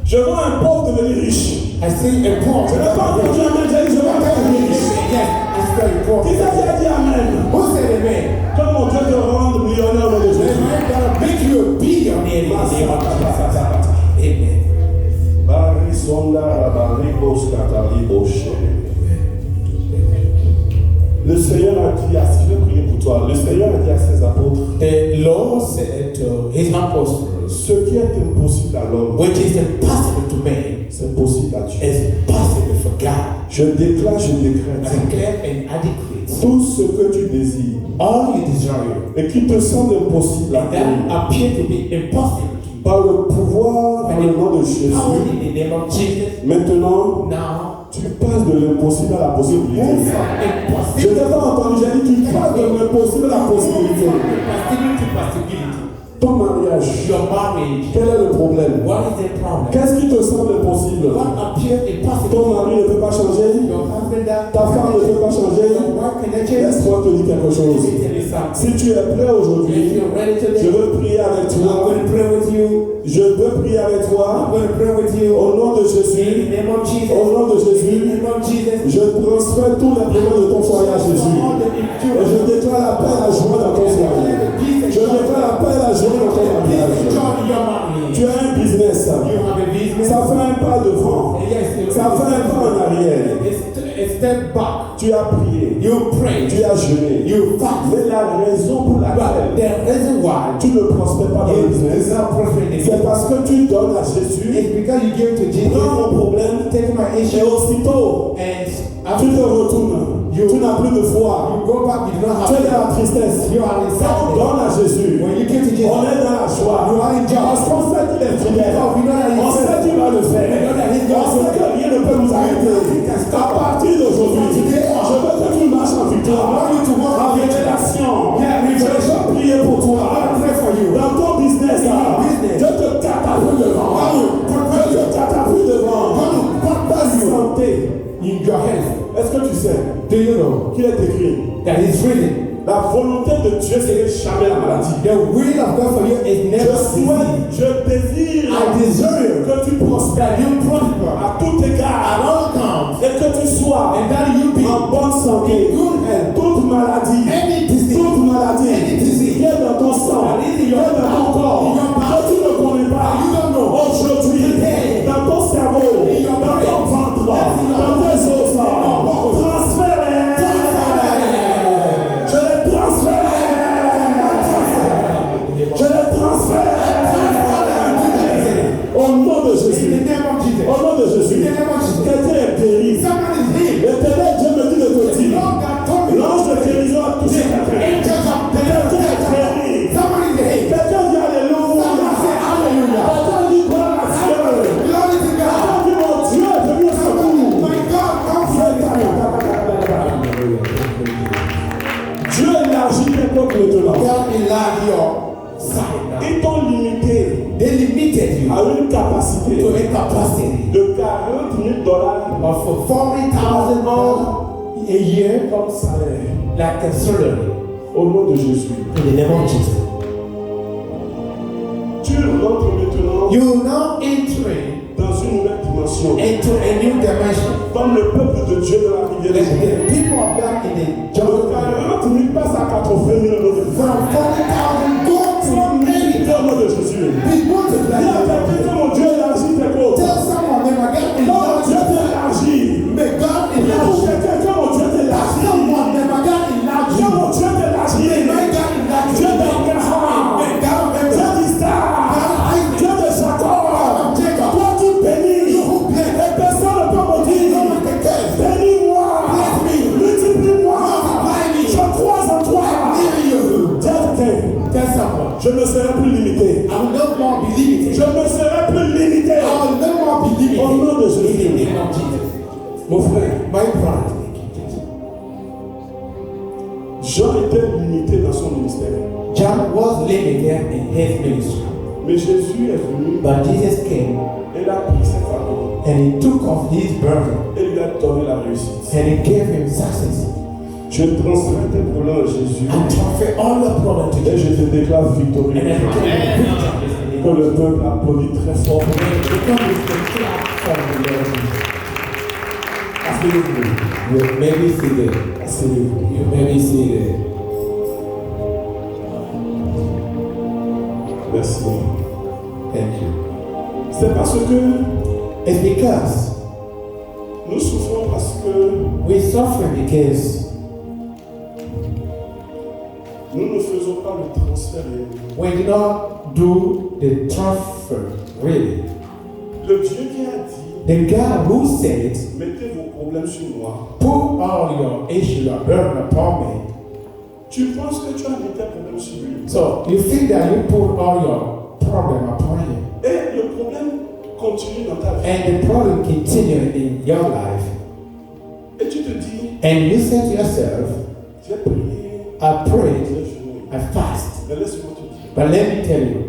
C: Je vois un pauvre devenir riche.
D: I see a poor.
C: Je n'ai pas entendu un amen, j'ai dit je vois un pauvre devenir riche.
D: Yes, I see a poor.
C: Qui c'est qui a dit amen?
D: Who said amen?
C: Que mon Dieu te rende millionnaire au nom de
D: The
C: Jésus.
D: man gonna make you a billionaire in the name of Jesus. Amen.
C: Barisonda rabaribos katariboshe. Le Seigneur a dit à, je vais prier pour toi, le Seigneur a dit à ses apôtres,
D: The Lord said to his apostles,
C: ce qui est impossible à l'homme,
D: which is impossible to man,
C: c'est possible à Dieu.
D: is possible for God.
C: Je déclare, je
D: I
C: décrète,
D: declare and I decree
C: tout ce que tu désires
D: all you desire
C: et qui te semble impossible à
D: that
C: toi,
D: appear to be impossible to you.
C: par le pouvoir, dans le nom de Jésus,
D: Power in the name of Jesus.
C: maintenant,
D: Now,
C: tu passes de l'impossible à la possibilité.
D: move from
C: Je
D: impossible
C: t'ai pas entendu, j'ai dit, tu passes de l'impossible à la possibilité.
D: to possibility.
C: Ton mariage,
D: Your marriage,
C: quel est le problème?
D: what is the problem?
C: Qu'est-ce qui te semble impossible?
D: What appears impossible?
C: Ton mari ne peut pas changer,
D: Your husband that
C: ta femme ne peut pas changer.
D: your wife connection.
C: Laisse-moi te dire quelque chose.
D: Let me tell you something.
C: Si tu es prêt
D: If
C: aujourd'hui,
D: you're ready
C: je
D: today,
C: veux prier avec
D: I'm
C: toi.
D: going to pray with you.
C: Je veux prier avec
D: I'm
C: toi.
D: going to pray with you.
C: Au nom de
D: In
C: Jésus.
D: the name of Jesus.
C: Au nom de
D: In the
C: Jésus.
D: name of Jesus.
C: Je transfère tous les problèmes de ton foyer à Jésus. Et je déclare la paix et la joie dans ton foyer. Je déclare la paix et la joie dans ton mariage. Tu as un business.
D: You have a business.
C: Ça fait un pas devant.
D: Yes,
C: Ça fait un pas en arrière.
D: a step back.
C: Tu as prié.
D: You pray.
C: Tu as jeûné.
D: You fast.
C: Mais la raison pour
D: But
C: laquelle
D: the reason why
C: tu ne prospères pas dans le
D: it is
C: business,
D: not prospering,
C: c'est parce que tu donnes à Jésus.
D: it's because you give to Jesus.
C: Prends mon problème.
D: Take my
C: Et
D: issue
C: aussitôt,
D: and
C: tu te retournes. Tu n'as plus de foi.
D: you go back. You don't
C: Tu es
D: have.
C: dans la tristesse.
D: You are in
C: Quand on
D: sadness.
C: donne à Jésus,
D: When you give to Jesus,
C: on est dans la joie.
D: you are in
C: Parce
D: joy.
C: qu'on sait qu'il est fidèle.
D: Because we know that
C: On
D: He's
C: sait qu'il va le faire. On sait que rien ne peut nous arrêter. À partir d'aujourd'hui, je veux que tu marches en victoire. En révélation. Je veux prier pour toi. Dans ton business, Dieu te catapulte devant. Dieu te catapulte devant. Ta santé.
D: in your health.
C: Est-ce que tu sais
D: Do you know
C: qu'il est écrit?
D: that He's written?
C: La volonté de Dieu, c'est jamais la maladie.
D: The will of God for you is
C: Je
D: never
C: souhaite,
D: disease.
C: je désire
D: I desire
C: que tu prospères
D: that you prosper
C: à tout
D: at
C: égard
D: all counts,
C: et que tu sois
D: and that you be
C: en bonne santé.
D: in good health.
C: Toute maladie,
D: Any disease,
C: toute maladie
D: any disease
C: qui est dans ton sang,
D: that is
C: qui
D: in your
C: est dans ton corps, que tu ne connais pas,
D: you don't know.
C: aujourd'hui,
D: Today,
C: dans ton cerveau,
D: in your
C: dans ton
D: brain,
C: ventre,
D: that's in your
C: dans tes os, transfère. Je les transfère. Je les transfère. Au nom de
D: in
C: Jésus.
D: the name of Jesus.
C: Au nom de Jésus.
D: In the name of Jesus.
C: Quelqu'un est guéri.
D: Someone is healed.
C: L'éternel Dieu me dit de te
D: The
C: dire.
D: Lord God told me.
C: L'ange de guérison a touché quelqu'un.
D: Angels of the
C: Quelqu'un est guéri.
D: Someone is healed.
C: Quelqu'un dit Alléluia.
D: Someone say hallelujah.
C: Quelqu'un dit gloire à Dieu.
D: Glory to God.
C: Quelqu'un dit mon Dieu est venu au secours.
D: My God, come from
C: Dieu élargit tes peuples maintenant.
D: God enlarge your sight now.
C: Ils t'ont limité
D: They limited you
C: à une capacité
D: to a capacity
C: de $40,000
D: of $40,000 a year
C: comme salaire.
D: like a salary.
C: Au nom de Jésus.
D: In the name of Jesus.
C: Tu rentres maintenant
D: You now entering
C: dans une nouvelle dimension.
D: into a new dimension.
C: Comme le peuple de Dieu de la rivière
D: Like
C: des Jourdains.
D: the people of God in the
C: De
D: Jordan.
C: 40,000 passe à 80,000 euros.
D: From 40,000 go to 80,000.
C: Au nom de Jésus.
D: Be multiplied.
C: Dis à quelqu'un que mon Dieu élargit tes côtes.
D: Tell someone that my God
C: Quand mon Dieu
D: enlarge.
C: t'élargit.
D: May God
C: Dis pour
D: enlarge.
C: quelqu'un que mon Dieu
D: Tell
C: t'élargit.
D: someone that my God enlarge.
C: Que mon Dieu t'élargit.
D: May God enlarge.
C: Dieu d'Abraham.
D: May God
C: Dieu
D: enlarge.
C: d'Isaac. Dieu de Jacob.
D: Jacob.
C: Toi qui bénis. Et personne ne peut me dire. Bénis-moi. Multiplie-moi. Je crois en toi. Dis à quelqu'un.
D: Tell someone.
C: Je ne serai plus limité.
D: I will no more be limited.
C: Je ne serai plus limité.
D: I will no more be limited.
C: Au nom de
D: In the
C: Jésus.
D: name of Jesus.
C: Mon frère,
D: My brother.
C: Jean était limité dans son ministère.
D: John was limited in his ministry.
C: Mais Jésus est venu
D: But Jesus came
C: et il a pris ses fardeaux
D: and he took off his burden
C: et lui a donné la réussite.
D: and he gave him success.
C: Je transfère tes problèmes à Jésus
D: I transfer all the problem to
C: et
D: Jesus.
C: je te déclare
D: And I
C: victorieux.
D: became victorious in the the
C: Que le peuple applaudit très fort.
D: Because it's the clap from the Lord.
C: Asseyez-vous.
D: You may be seated.
C: Asseyez-vous.
D: You may be seated.
C: Merci.
D: Thank you.
C: C'est parce que
D: It's because
C: nous souffrons parce que
D: we suffer because
C: nous ne faisons pas le transfert.
D: we do not do the transfer really.
C: Le Dieu qui a dit,
D: The God who said,
C: mettez vos problèmes sur moi.
D: put all your issue, your burden upon me.
C: Tu penses que tu as mis tes problèmes sur lui.
D: So you think that you put all your problem upon him,
C: Et le problème continue dans ta vie.
D: and the problem continue in your life,
C: Et tu te dis,
D: and you say to yourself,
C: j'ai prié,
D: I prayed,
C: j'ai jeûné.
D: I fast.
C: Mais laisse-moi te dire,
D: But let me tell you,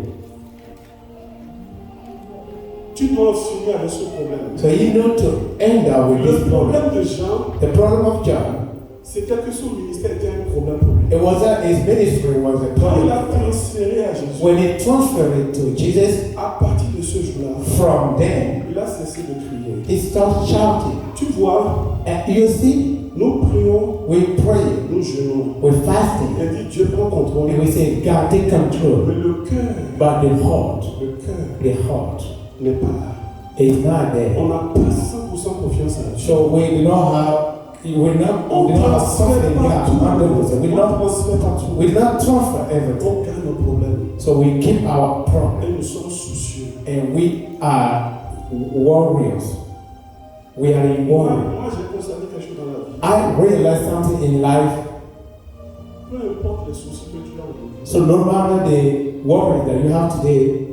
C: tu dois finir avec ce problème.
D: so you need to end up with
C: Le
D: this problem.
C: problème de Jean,
D: The problem of John,
C: c'était que son ministère était un problème pour lui.
D: it was that his ministry was a
C: Quand il a
D: problem.
C: transféré à Jésus,
D: When he transferred it to Jesus,
C: à partir de ce jour-là,
D: from then,
C: il a cessé de crier.
D: he started shouting.
C: Tu vois,
D: And you see,
C: nous prions,
D: we pray,
C: nous jeûnons.
D: we're fasting,
C: Il dit Dieu prend contrôle.
D: and we say, God, take
C: Mais
D: control.
C: le cœur
D: But the heart
C: n'est pas là.
D: is not there.
C: On n'a pas 100% confiance en Dieu.
D: So we do not have, we do not have something in God, 100%. We do not transfer everything.
C: On garde nos problèmes.
D: So we keep our problem,
C: Et nous sommes soucieux.
D: and we are warriors. We are in
C: Moi,
D: war.
C: j'ai constaté quelque chose dans la vie.
D: I realized something in life.
C: Peu importe les soucis que tu as aujourd'hui,
D: So no matter the worry that you have today,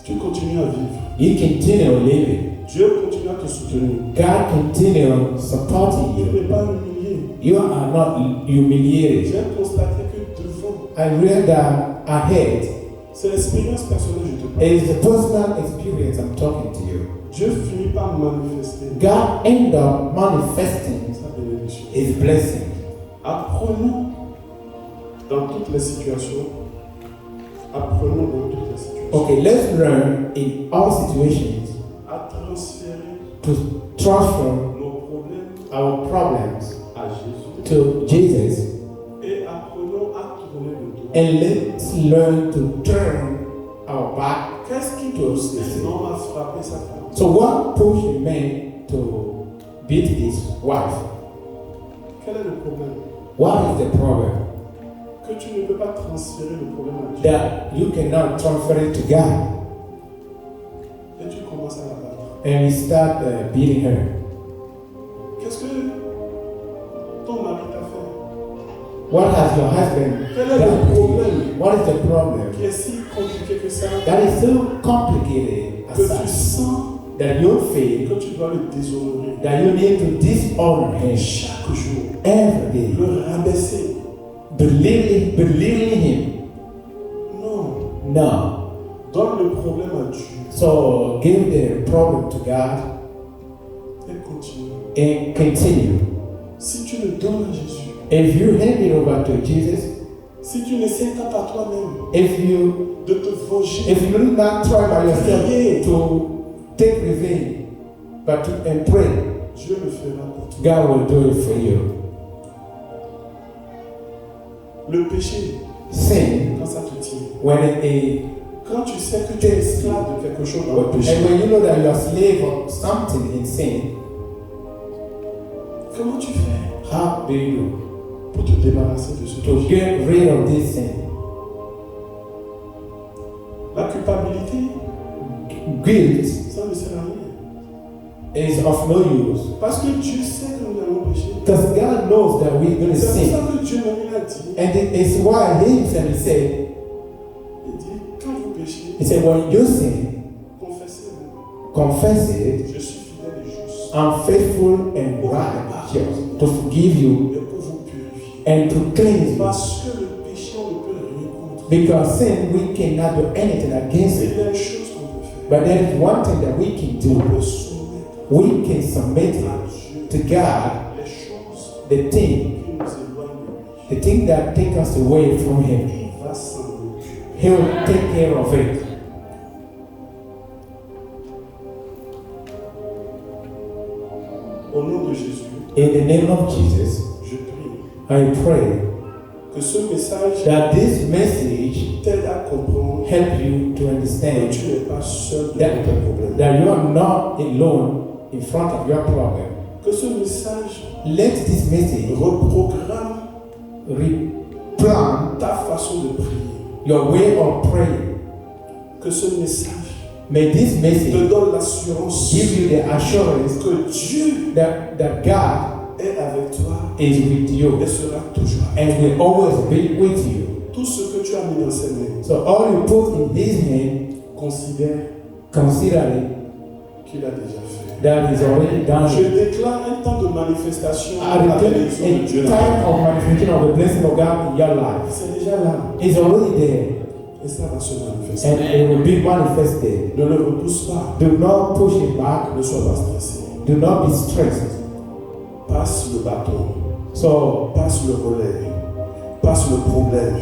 C: tu continues à vivre.
D: you continue living.
C: Dieu continue à te soutenir.
D: God continue supporting
C: Tu
D: you.
C: n'es pas humilié.
D: You are not humiliated.
C: J'ai constaté que devant,
D: I read that ahead
C: c'est l'expérience personnelle que je te parle.
D: is the personal experience I'm talking to you.
C: Dieu finit par manifester
D: God end up manifesting
C: sa bénédiction.
D: His blessing.
C: Apprenons dans toutes les situations. Apprenons dans toutes les situations.
D: Okay, let's learn in all situations
C: À transférer
D: to transfer
C: nos problèmes
D: our problems
C: à Jésus.
D: to Jesus,
C: Et apprenons à tourner le dos.
D: and let's learn to turn our back.
C: Qu'est-ce qui pousse un homme à frapper sa femme?
D: So what pushed a man to beat his wife?
C: Quel est le problème?
D: What is the problem?
C: Que tu ne peux pas transférer le problème à Dieu.
D: That you cannot transfer it to God,
C: Et tu commences à la battre.
D: and you start beating her.
C: Qu'est-ce que ton mari t'a fait?
D: What has your husband
C: Quel est le
D: done to
C: problème
D: you? What is the problem?
C: qui est si compliqué que ça
D: That is so complicated
C: que
D: as
C: tu
D: such
C: sens
D: that you feel
C: que tu dois le déshonorer
D: that you need to dishonor him
C: chaque jour,
D: every day,
C: le rabaisser?
D: believing him.
C: Non.
D: No.
C: Donne le problème à Dieu
D: So give the problem to God
C: et continue.
D: and continue.
C: Si tu le donnes à Jésus,
D: If you hand it over to Jesus,
C: si tu n'essaies pas par toi-même
D: if you
C: de te venger,
D: do not try by yourself to take revenge, but to and pray,
C: Dieu le fera pour toi.
D: God will do it for you.
C: Le péché,
D: Sin,
C: quand ça te tient,
D: when it
C: quand tu sais que tu es esclave de quelque chose dans le
D: and
C: péché,
D: when you know that you are slave of something in sin,
C: comment tu fais
D: how do you
C: pour te débarrasser de ce
D: do to
C: péché?
D: get rid of this sin?
C: La culpabilité,
D: Guilt
C: ça ne sert à rien.
D: is of no use
C: Parce que Dieu sait que nous allons pécher.
D: because God knows that we're going to
C: C'est pour
D: sin,
C: ça que Dieu même a dit,
D: and it's why He Himself said,
C: il dit, quand vous péchez,
D: He said, when you sin,
C: confessez-le.
D: confess it.
C: Je suis fidèle et juste.
D: I'm faithful and righteous to forgive you
C: Et pour vous purifier.
D: and to cleanse you.
C: Parce que le péché, on ne peut rien contre.
D: Because sin, we cannot do anything against
C: Mais
D: it.
C: il y a une chose qu'on peut faire.
D: But there is one thing that we can
C: On
D: do.
C: peut soumettre
D: We can submit
C: à
D: it
C: Dieu
D: to God,
C: les choses
D: the thing,
C: qui nous éloignent de lui.
D: the thing that take us away from Him.
C: Il va s'en occuper.
D: He will take care of it.
C: Au nom de Jésus,
D: In the name of Jesus,
C: je prie
D: I pray
C: que ce message
D: that this message
C: t'aide à comprendre
D: help you to
C: que
D: understand
C: tu n'es pas seul devant ton problème.
D: that you are not alone in front of your problem.
C: Que ce message
D: Let this message
C: reprogramme
D: replan
C: ta façon de prier.
D: your way of praying.
C: Que ce message
D: May this
C: te
D: message
C: donne l'assurance
D: give you the assurance
C: que Dieu
D: that God
C: est avec toi
D: is with you
C: et sera toujours avec
D: and will always be with you.
C: toi. Tout ce que tu as mis dans ses mains,
D: So all you put in His hand,
C: considère
D: consider it
C: qu'il a déjà fait.
D: that is already done.
C: Je déclare un temps de manifestation
D: I
C: de la
D: declare
C: bénédiction de Dieu.
D: a time of manifestation of the blessing of God in your life.
C: C'est déjà là
D: It's already there
C: et ça va se manifester.
D: and it will be manifested.
C: Ne le repousse pas.
D: Do not push it back.
C: Ne sois pas stressé.
D: Do not be stressed.
C: Passe le bâton.
D: So
C: Passe le relais. Passe le problème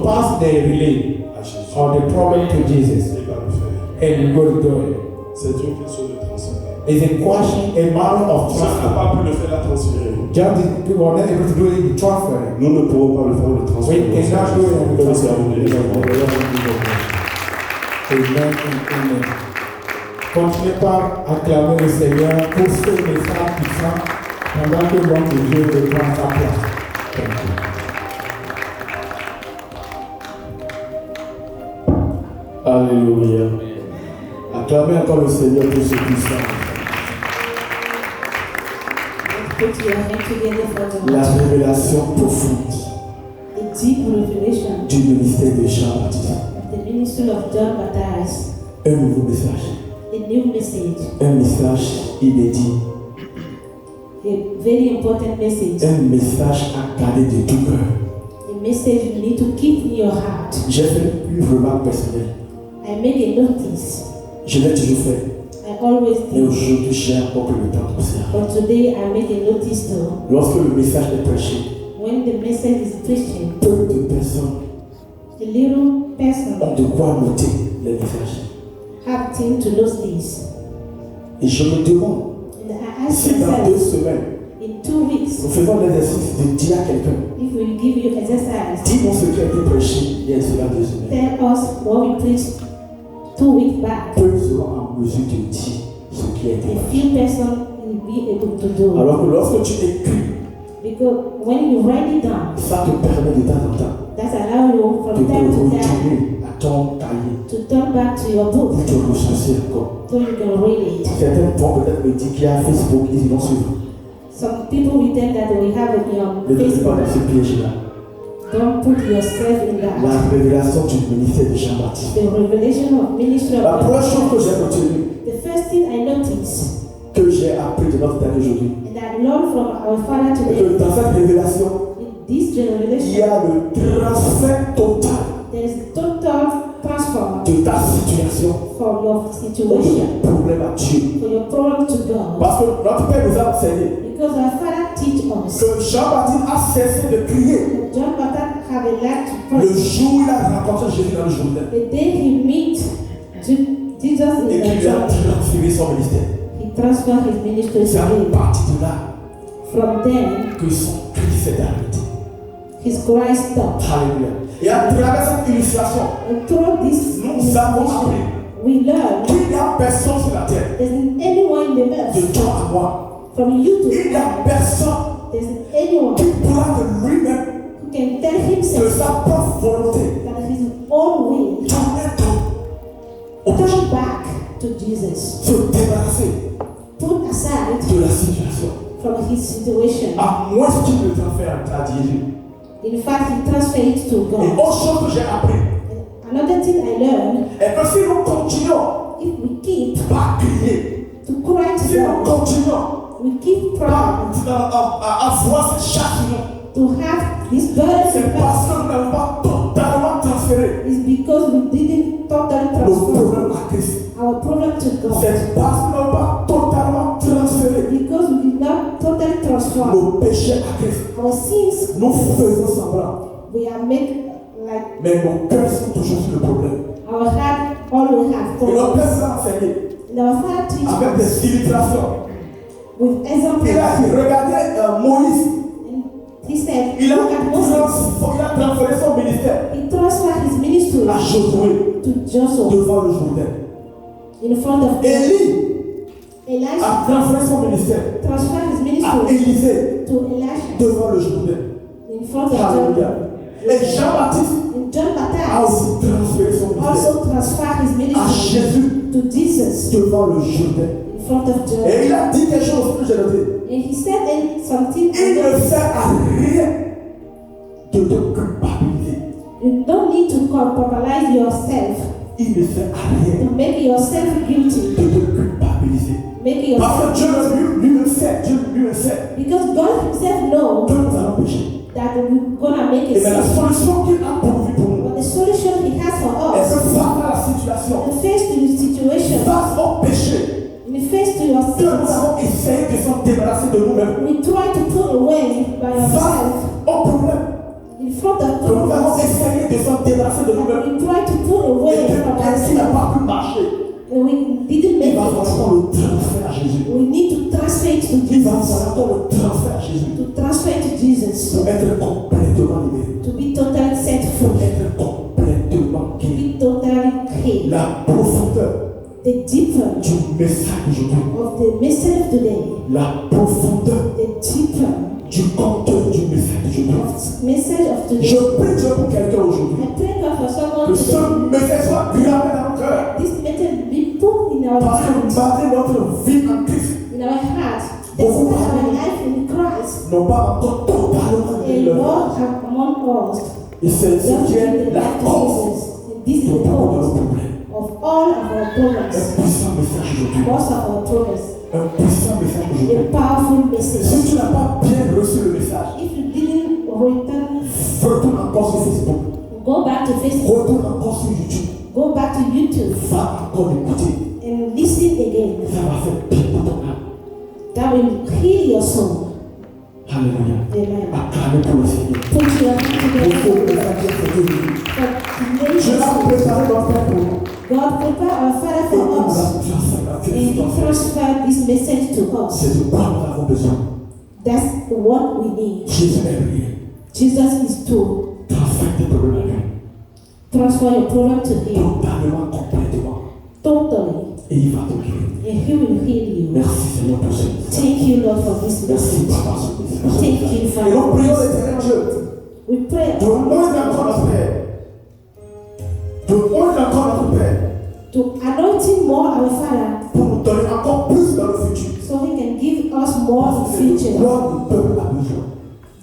D: pass the relay
C: à Jésus.
D: or the problem to Jesus
C: Il va le faire.
D: and you go to do it.
C: C'est Dieu qui se le transfère.
D: It's a question, a matter of
C: Ça n'a
D: transfer.
C: pas pu le faire la transférer.
D: Just people are not able to do it in transfer.
C: Nous ne pourrons pas le faire le transférer.
D: We cannot do it in
C: Comme
D: transfer.
C: ça, vous voulez.
D: Amen and amen. Continuez par acclamer le Seigneur pour ce message puissant pendant que l'homme de Dieu reprend sa place. Thank you.
C: Alléluia. Acclamez encore le Seigneur pour ce puissant.
B: Put your hand together for the
C: La
B: Lord.
C: révélation profonde
B: The deep revelation
C: du ministère de Jean-Baptiste.
B: of the ministry of John Baptist.
C: Un nouveau message.
B: A new message.
C: Un message inédit.
B: A very important message.
C: Un message à garder de tout cœur.
B: A message you need to keep in your heart.
C: J'ai fait une remarque personnelle.
B: I make a notice.
C: Je l'ai toujours fait.
B: I always
C: Et
B: do.
C: aujourd'hui, j'ai encore pris le temps d'observer.
B: But today I make a notice too.
C: Lorsque le message est prêché,
B: When the message is preaching,
C: peu de personnes
B: the little person
C: ont de quoi noter les messages.
B: have thing to notice this.
C: Et je me demande
B: And I ask
C: si dans 2
B: myself,
C: semaines,
B: in 2 weeks,
C: nous faisons l'exercice de dire à quelqu'un,
B: if we give you exercise,
C: dis-moi ce qui a été prêché il y a cela 2 semaines.
B: tell us what we preached 2 weeks back.
C: Peu seront en mesure de dire ce qui a été
B: A
C: prêché.
B: few persons will be able to do.
C: Alors que lorsque tu écris,
B: Because when you write it down,
C: ça te permet de temps en temps
B: that allows you
C: de
B: from
C: te
B: time to time
C: retourner à ton cahier
B: to turn back to your book
C: pour te recenser encore.
B: so you can read it.
C: Certains vont peut-être me dire qu'il y a Facebook, ils vont suivre.
B: Some people will tell that we have it on
C: Ne tombez pas
B: Facebook.
C: dans ce piège-là.
B: Don't put yourself in that.
C: La révélation du ministère de Jean-Baptiste.
B: The revelation of ministry of
C: La première chose que
B: God.
C: j'ai retenue,
B: The first thing I noticed
C: que j'ai appris de notre Père aujourd'hui,
B: and I learned from our Father
C: c'est
B: today,
C: que dans cette révélation,
B: in this
C: il y
B: revelation,
C: a le transfert total
B: there is total transfer
C: de ta situation
B: for your
C: ou
B: situation,
C: de problème à Dieu.
B: for your problem to God.
C: Parce que notre Père nous a enseigné
B: Because our Father teach us
C: que Jean-Baptiste a cessé de crier
B: that John Baptist have a right to
C: le
B: pray.
C: jour où il a rencontré Jésus dans le Jourdain
B: The day he meet Jesus
C: et
B: in the
C: qu'il lui a
B: Jordan,
C: transféré son ministère.
B: he transferred his ministry
C: C'est
B: to
C: à
B: him.
C: partir de là
B: From then,
C: que son cri s'est arrêté.
B: his cry stopped.
C: Alléluia. Et à travers cette illustration,
B: And through this
C: nous avons appris
B: illustration, we learn
C: qu'il n'y a personne sur la terre,
B: there's anyone in the
C: de
B: earth,
C: toi à moi,
B: from you to
C: il n'y a
B: me,
C: personne
B: there's anyone
C: qui pourra de lui-même,
B: who can tell
C: de
B: himself
C: sa propre volonté,
B: that his own will
C: tourner au péché,
B: turn back to Jesus,
C: se débarrasser
B: put aside
C: de la situation.
B: from his situation.
C: À moins qu'il ne transfère à Jésus.
B: In fact, he transferred it to
C: Et
B: God.
C: autre chose que j'ai appris,
B: Another thing I learned,
C: est que si nous continuons
B: if we keep
C: à crier,
B: to cry
C: si
B: to
C: nous
B: God,
C: continuons
B: we keep praying
C: à avoir ce châtiment,
B: to have this burden
C: c'est
B: in
C: parce
B: us
C: que nous n'avons pas totalement transféré
B: is because we didn't totally
C: nos
B: transfer
C: problèmes à Christ.
B: our problem to God.
C: C'est parce que nous n'avons pas totalement transféré
B: Because we did not totally transfer
C: nos péchés à Christ.
B: our sins,
C: Nous faisons semblant,
B: we are made like,
C: mais nos cœurs sont toujours sur le
B: have
D: Et notre
B: for
D: Père
B: us.
D: l'a enseigné
B: And our Father teaches
D: avec
B: us
D: des illustrations.
B: with
D: Il a
B: examples.
D: dit, regardez Moïse,
B: And he said,
D: il a
B: look at Moses.
D: transféré son ministère
B: He transferred his ministry
D: à Josué
B: to Joshua
D: devant le Jourdain.
B: in front of
D: Élie
B: Elisha.
D: a transféré son ministère
B: Transferred his
D: à
B: ministry
D: Élisée
B: to Elisha
D: devant le Jourdain.
B: in front of
D: Alléluia.
B: John.
D: Et Jean-Baptiste
B: And John
D: a
B: Baptist
D: aussi transféré son ministère
B: also transferred his
D: à
B: ministry
D: Jésus
B: to Jesus
D: devant le Jourdain.
B: in front of John.
D: Et il a dit quelque chose que j'ai noté.
B: And he said then something.
D: Il ne sert à rien de te culpabiliser.
B: You don't need to compromise yourself
D: Il ne sert à rien
B: to make yourself guilty.
D: de te culpabiliser.
B: Make
D: Parce que
B: yourself
D: Dieu lui-même sait, Dieu lui-même sait
B: because God himself knows
D: que nous allons pécher.
B: that we're gonna make
D: Et
B: a
D: bien la
B: sin.
D: solution qu'il a pourvue pour nous,
B: But the solution he has for
D: est
B: us
D: que face à la situation,
B: to face to the situation,
D: face au péché,
B: in the face to your
D: que nous
B: sins,
D: avons essayé de s'en débarrasser de nous-mêmes,
B: we try to put away by
D: face
B: yourself
D: au problème,
B: in front of
D: que nous avons
B: us.
D: essayé de s'en débarrasser de nous-mêmes,
B: We try to put
D: et
B: away
D: que
B: from
D: qui n'a
B: ourselves,
D: pas pu marcher,
B: and we didn't
D: il
B: make
D: va falloir qu'on
B: it.
D: le transfère à Jésus.
B: We need to transfer it to
D: Il va
B: Jesus.
D: falloir qu'on le transfère à Jésus
B: To transfer it to Jesus.
D: pour être complètement libéré,
B: To be totally set
D: pour
B: free.
D: être complètement
B: To
D: guéri.
B: be totally healed.
D: La profondeur
B: The deeper
D: du message d'aujourd'hui,
B: of the message of today,
D: la profondeur
B: the deeper
D: du conteur du message d'aujourd'hui.
B: of message of today.
D: Je prie Dieu pour quelqu'un aujourd'hui.
B: I pray God for someone
D: Que
B: today.
D: ce message soit gravé dans nos cœurs.
B: This message be put in our
D: Parce que
B: heart,
D: malgré notre vie en Christ,
B: in our heart. Despite our life in Christ,
D: n'ont pas encore totalement
B: a
D: guéri leur
B: Lord
D: vie.
B: have among us.
D: Et c'est ce
B: Don't
D: qui
B: give
D: est
B: the
D: la
B: life to
D: cause
B: Jesus. And this is
D: de
B: the
D: beaucoup de nos
B: cause
D: problèmes.
B: of all of our problems.
D: Un puissant message aujourd'hui.
B: Most of our problems.
D: Un puissant message
B: A
D: aujourd'hui.
B: powerful
D: Si
B: message.
D: tu n'as pas bien reçu le message,
B: If you didn't return,
D: retourne encore sur Facebook.
B: go back to Facebook,
D: Retourne encore sur YouTube.
B: go back to YouTube
D: Va encore écouter.
B: and listen again.
D: Ça va faire bien pour ton âme.
B: That will heal your soul.
D: Alléluia.
B: Amen.
D: Acclamez pour le Seigneur.
B: Put your hand
D: Il faut que
B: together
D: ça vienne cette nuit.
B: for
D: Je vais
B: today's.
D: préparer notre Père pour nous.
B: God prepare our Father
D: Et il
B: for
D: nous
B: us,
D: a transféré la
B: and He
D: situation.
B: transferred this message to us.
D: C'est de quoi nous avons besoin.
B: That's what we need.
D: Jésus est rien.
B: Jesus is to
D: Transfère tes problèmes à lui.
B: transfer your problem to Him
D: Totalement, complètement.
B: totally,
D: Et il va te guérir.
B: and He will heal you.
D: Merci Seigneur pour ce message.
B: Thank you, Lord, for this
D: Merci
B: message.
D: Papa pour ce message.
B: Thank you,
D: Et nous
B: Father.
D: prions l'éternel Dieu.
B: We pray
D: De loin encore notre Père. De loin encore notre Père.
B: to anointing more our Father,
D: Pour nous donner encore plus dans le futur.
B: so He can give us more in
D: Parce
B: the
D: que c'est de
B: future.
D: quoi le peuple a besoin.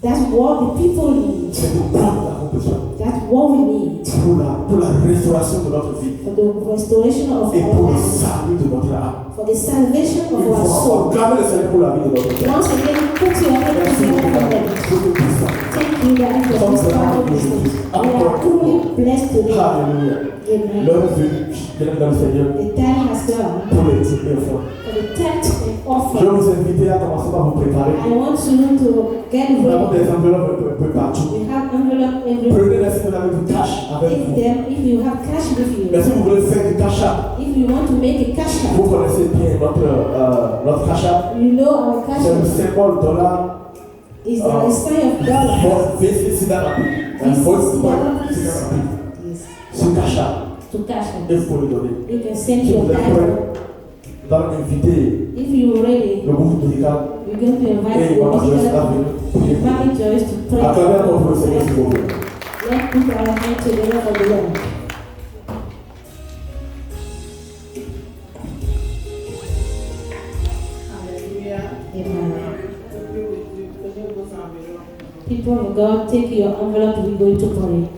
B: That's what the people need.
D: C'est de quoi nous avons besoin.
B: That's what we need
D: Pour la restauration de notre vie.
B: for the restoration of
D: Et
B: our
D: pour le
B: life,
D: salut de notre âme.
B: for the salvation of
D: Il
B: our
D: faut
B: soul.
D: acclamer le Seigneur pour la vie de notre Père.
B: Once again, put your hand
D: Merci
B: together
D: beaucoup,
B: for
D: Papa.
B: them.
D: Pour tout ça.
B: Thank you, Daddy, for this powerful message. We are truly blessed today.
D: Alléluia.
B: Amen.
D: L'heure est venue, bien dans le Seigneur,
B: The time has come
D: pour les types d'enfants.
B: for the tenth and
D: Je vais
B: offering.
D: vous inviter à commencer par vous préparer.
B: I want you to get
D: Nous avons
B: ready.
D: des enveloppes un peu partout.
B: We have envelope everywhere.
D: Prenez les semaines avec du cash avec
B: Take
D: vous.
B: them if you have cash with
D: Mais si
B: you.
D: vous voulez faire du cash app,
B: If you want to make a cash
D: vous
B: out,
D: connaissez bien notre cash app.
B: you know our cash
D: C'est le
B: out
D: symbole dollar.
B: is the sign of dollar.
D: VC Sida Rapide. Un voice Sida Rapide.
B: Yes.
D: Sur cash app.
B: To cash
D: Et
B: out.
D: vous pouvez le donner.
B: You can send
D: Si
B: your
D: vous êtes
B: Bible.
D: prêts, nous allons inviter
B: If you're ready,
D: le groupe médical
B: we're going to invite
D: et
B: the
D: Maman Joyce à
B: medical
D: venir prier.
B: managers to pray.
D: Acclamez encore pour le Seigneur, s'il vous plaît.
B: Let's put our hands together for the Lord.
E: Alléluia.
B: Amen.
E: Prenez vos enveloppes.
B: People of God, take your envelope. We're going to pray.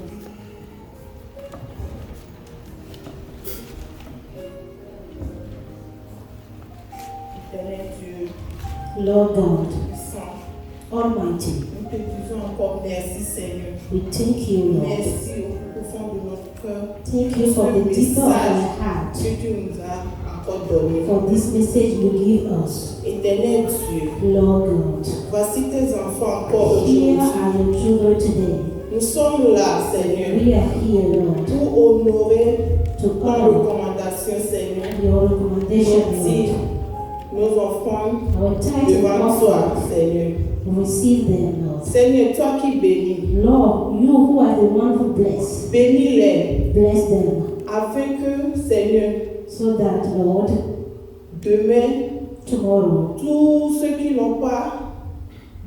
E: Éternel Dieu,
B: Lord God,
E: puissant,
B: Almighty,
E: nous te disons encore merci Seigneur.
B: we thank you, Lord.
E: Merci au plus profond de notre cœur
B: Thank you for the deeper of our heart,
E: que tu nous as encore donné.
B: for this message you give us.
E: Éternel Dieu,
B: Lord God,
E: voici tes enfants encore
B: here
E: aujourd'hui.
B: are your children today.
E: Nous sommes là, Seigneur,
B: We are here, Lord,
E: pour honorer
B: to
E: ton
B: honor
E: recommandation Seigneur.
B: your recommendation,
E: Aussi,
B: Lord.
E: nos offrandes
B: Our tithes and
E: devant toi,
B: offerings,
E: Seigneur.
B: receive them, Lord.
E: Seigneur, toi qui bénis,
B: Lord, you who are the one who bless,
E: bénis-les
B: bless them,
E: afin que, Seigneur,
B: so that, Lord,
E: demain,
B: tomorrow,
E: tous ceux qui n'ont pas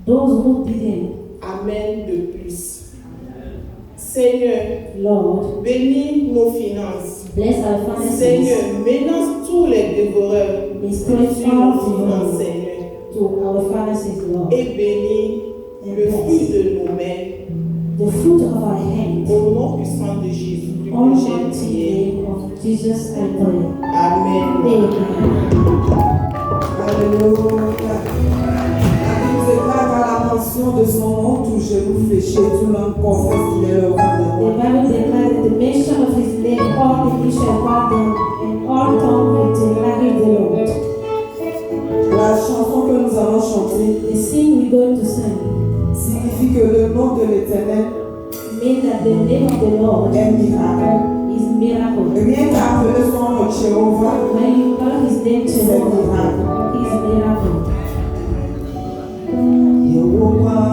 B: those who didn't,
E: amènent de plus. Seigneur,
B: Lord,
E: bénis nos finances.
B: bless our finances,
E: Seigneur, menace tous les dévoreurs
B: destroy
E: sur nos
B: all
E: finances,
B: evil
E: Seigneur.
B: to our finances, Lord.
E: Et bénis le fruit de nos mains.
B: The fruit of our hand,
E: Au nom puissant de Jésus, que j'ai
B: almighty
E: prié.
B: name of Jesus, I pray.
E: Amen.
B: Amen.
A: Alléluia. La Bible déclare qu'à la mention de son nom, tout genou fléché, tout l'homme confesse qu'il est le roi des
B: The
A: rois.
B: Bible declares that the mention of his name, all the knee shall bow down, and all tongue will declare him the Lord.
A: La chanson que nous allons chanter
B: The sing we're going to sing
A: signifie que le nom de l'Éternel
B: means that the name of the Lord
A: est miracle.
B: is miracle.
A: Rien qu'à appeler son nom Jéhovah,
B: When you call his name Jehovah, he is miracle.
A: Yehovah,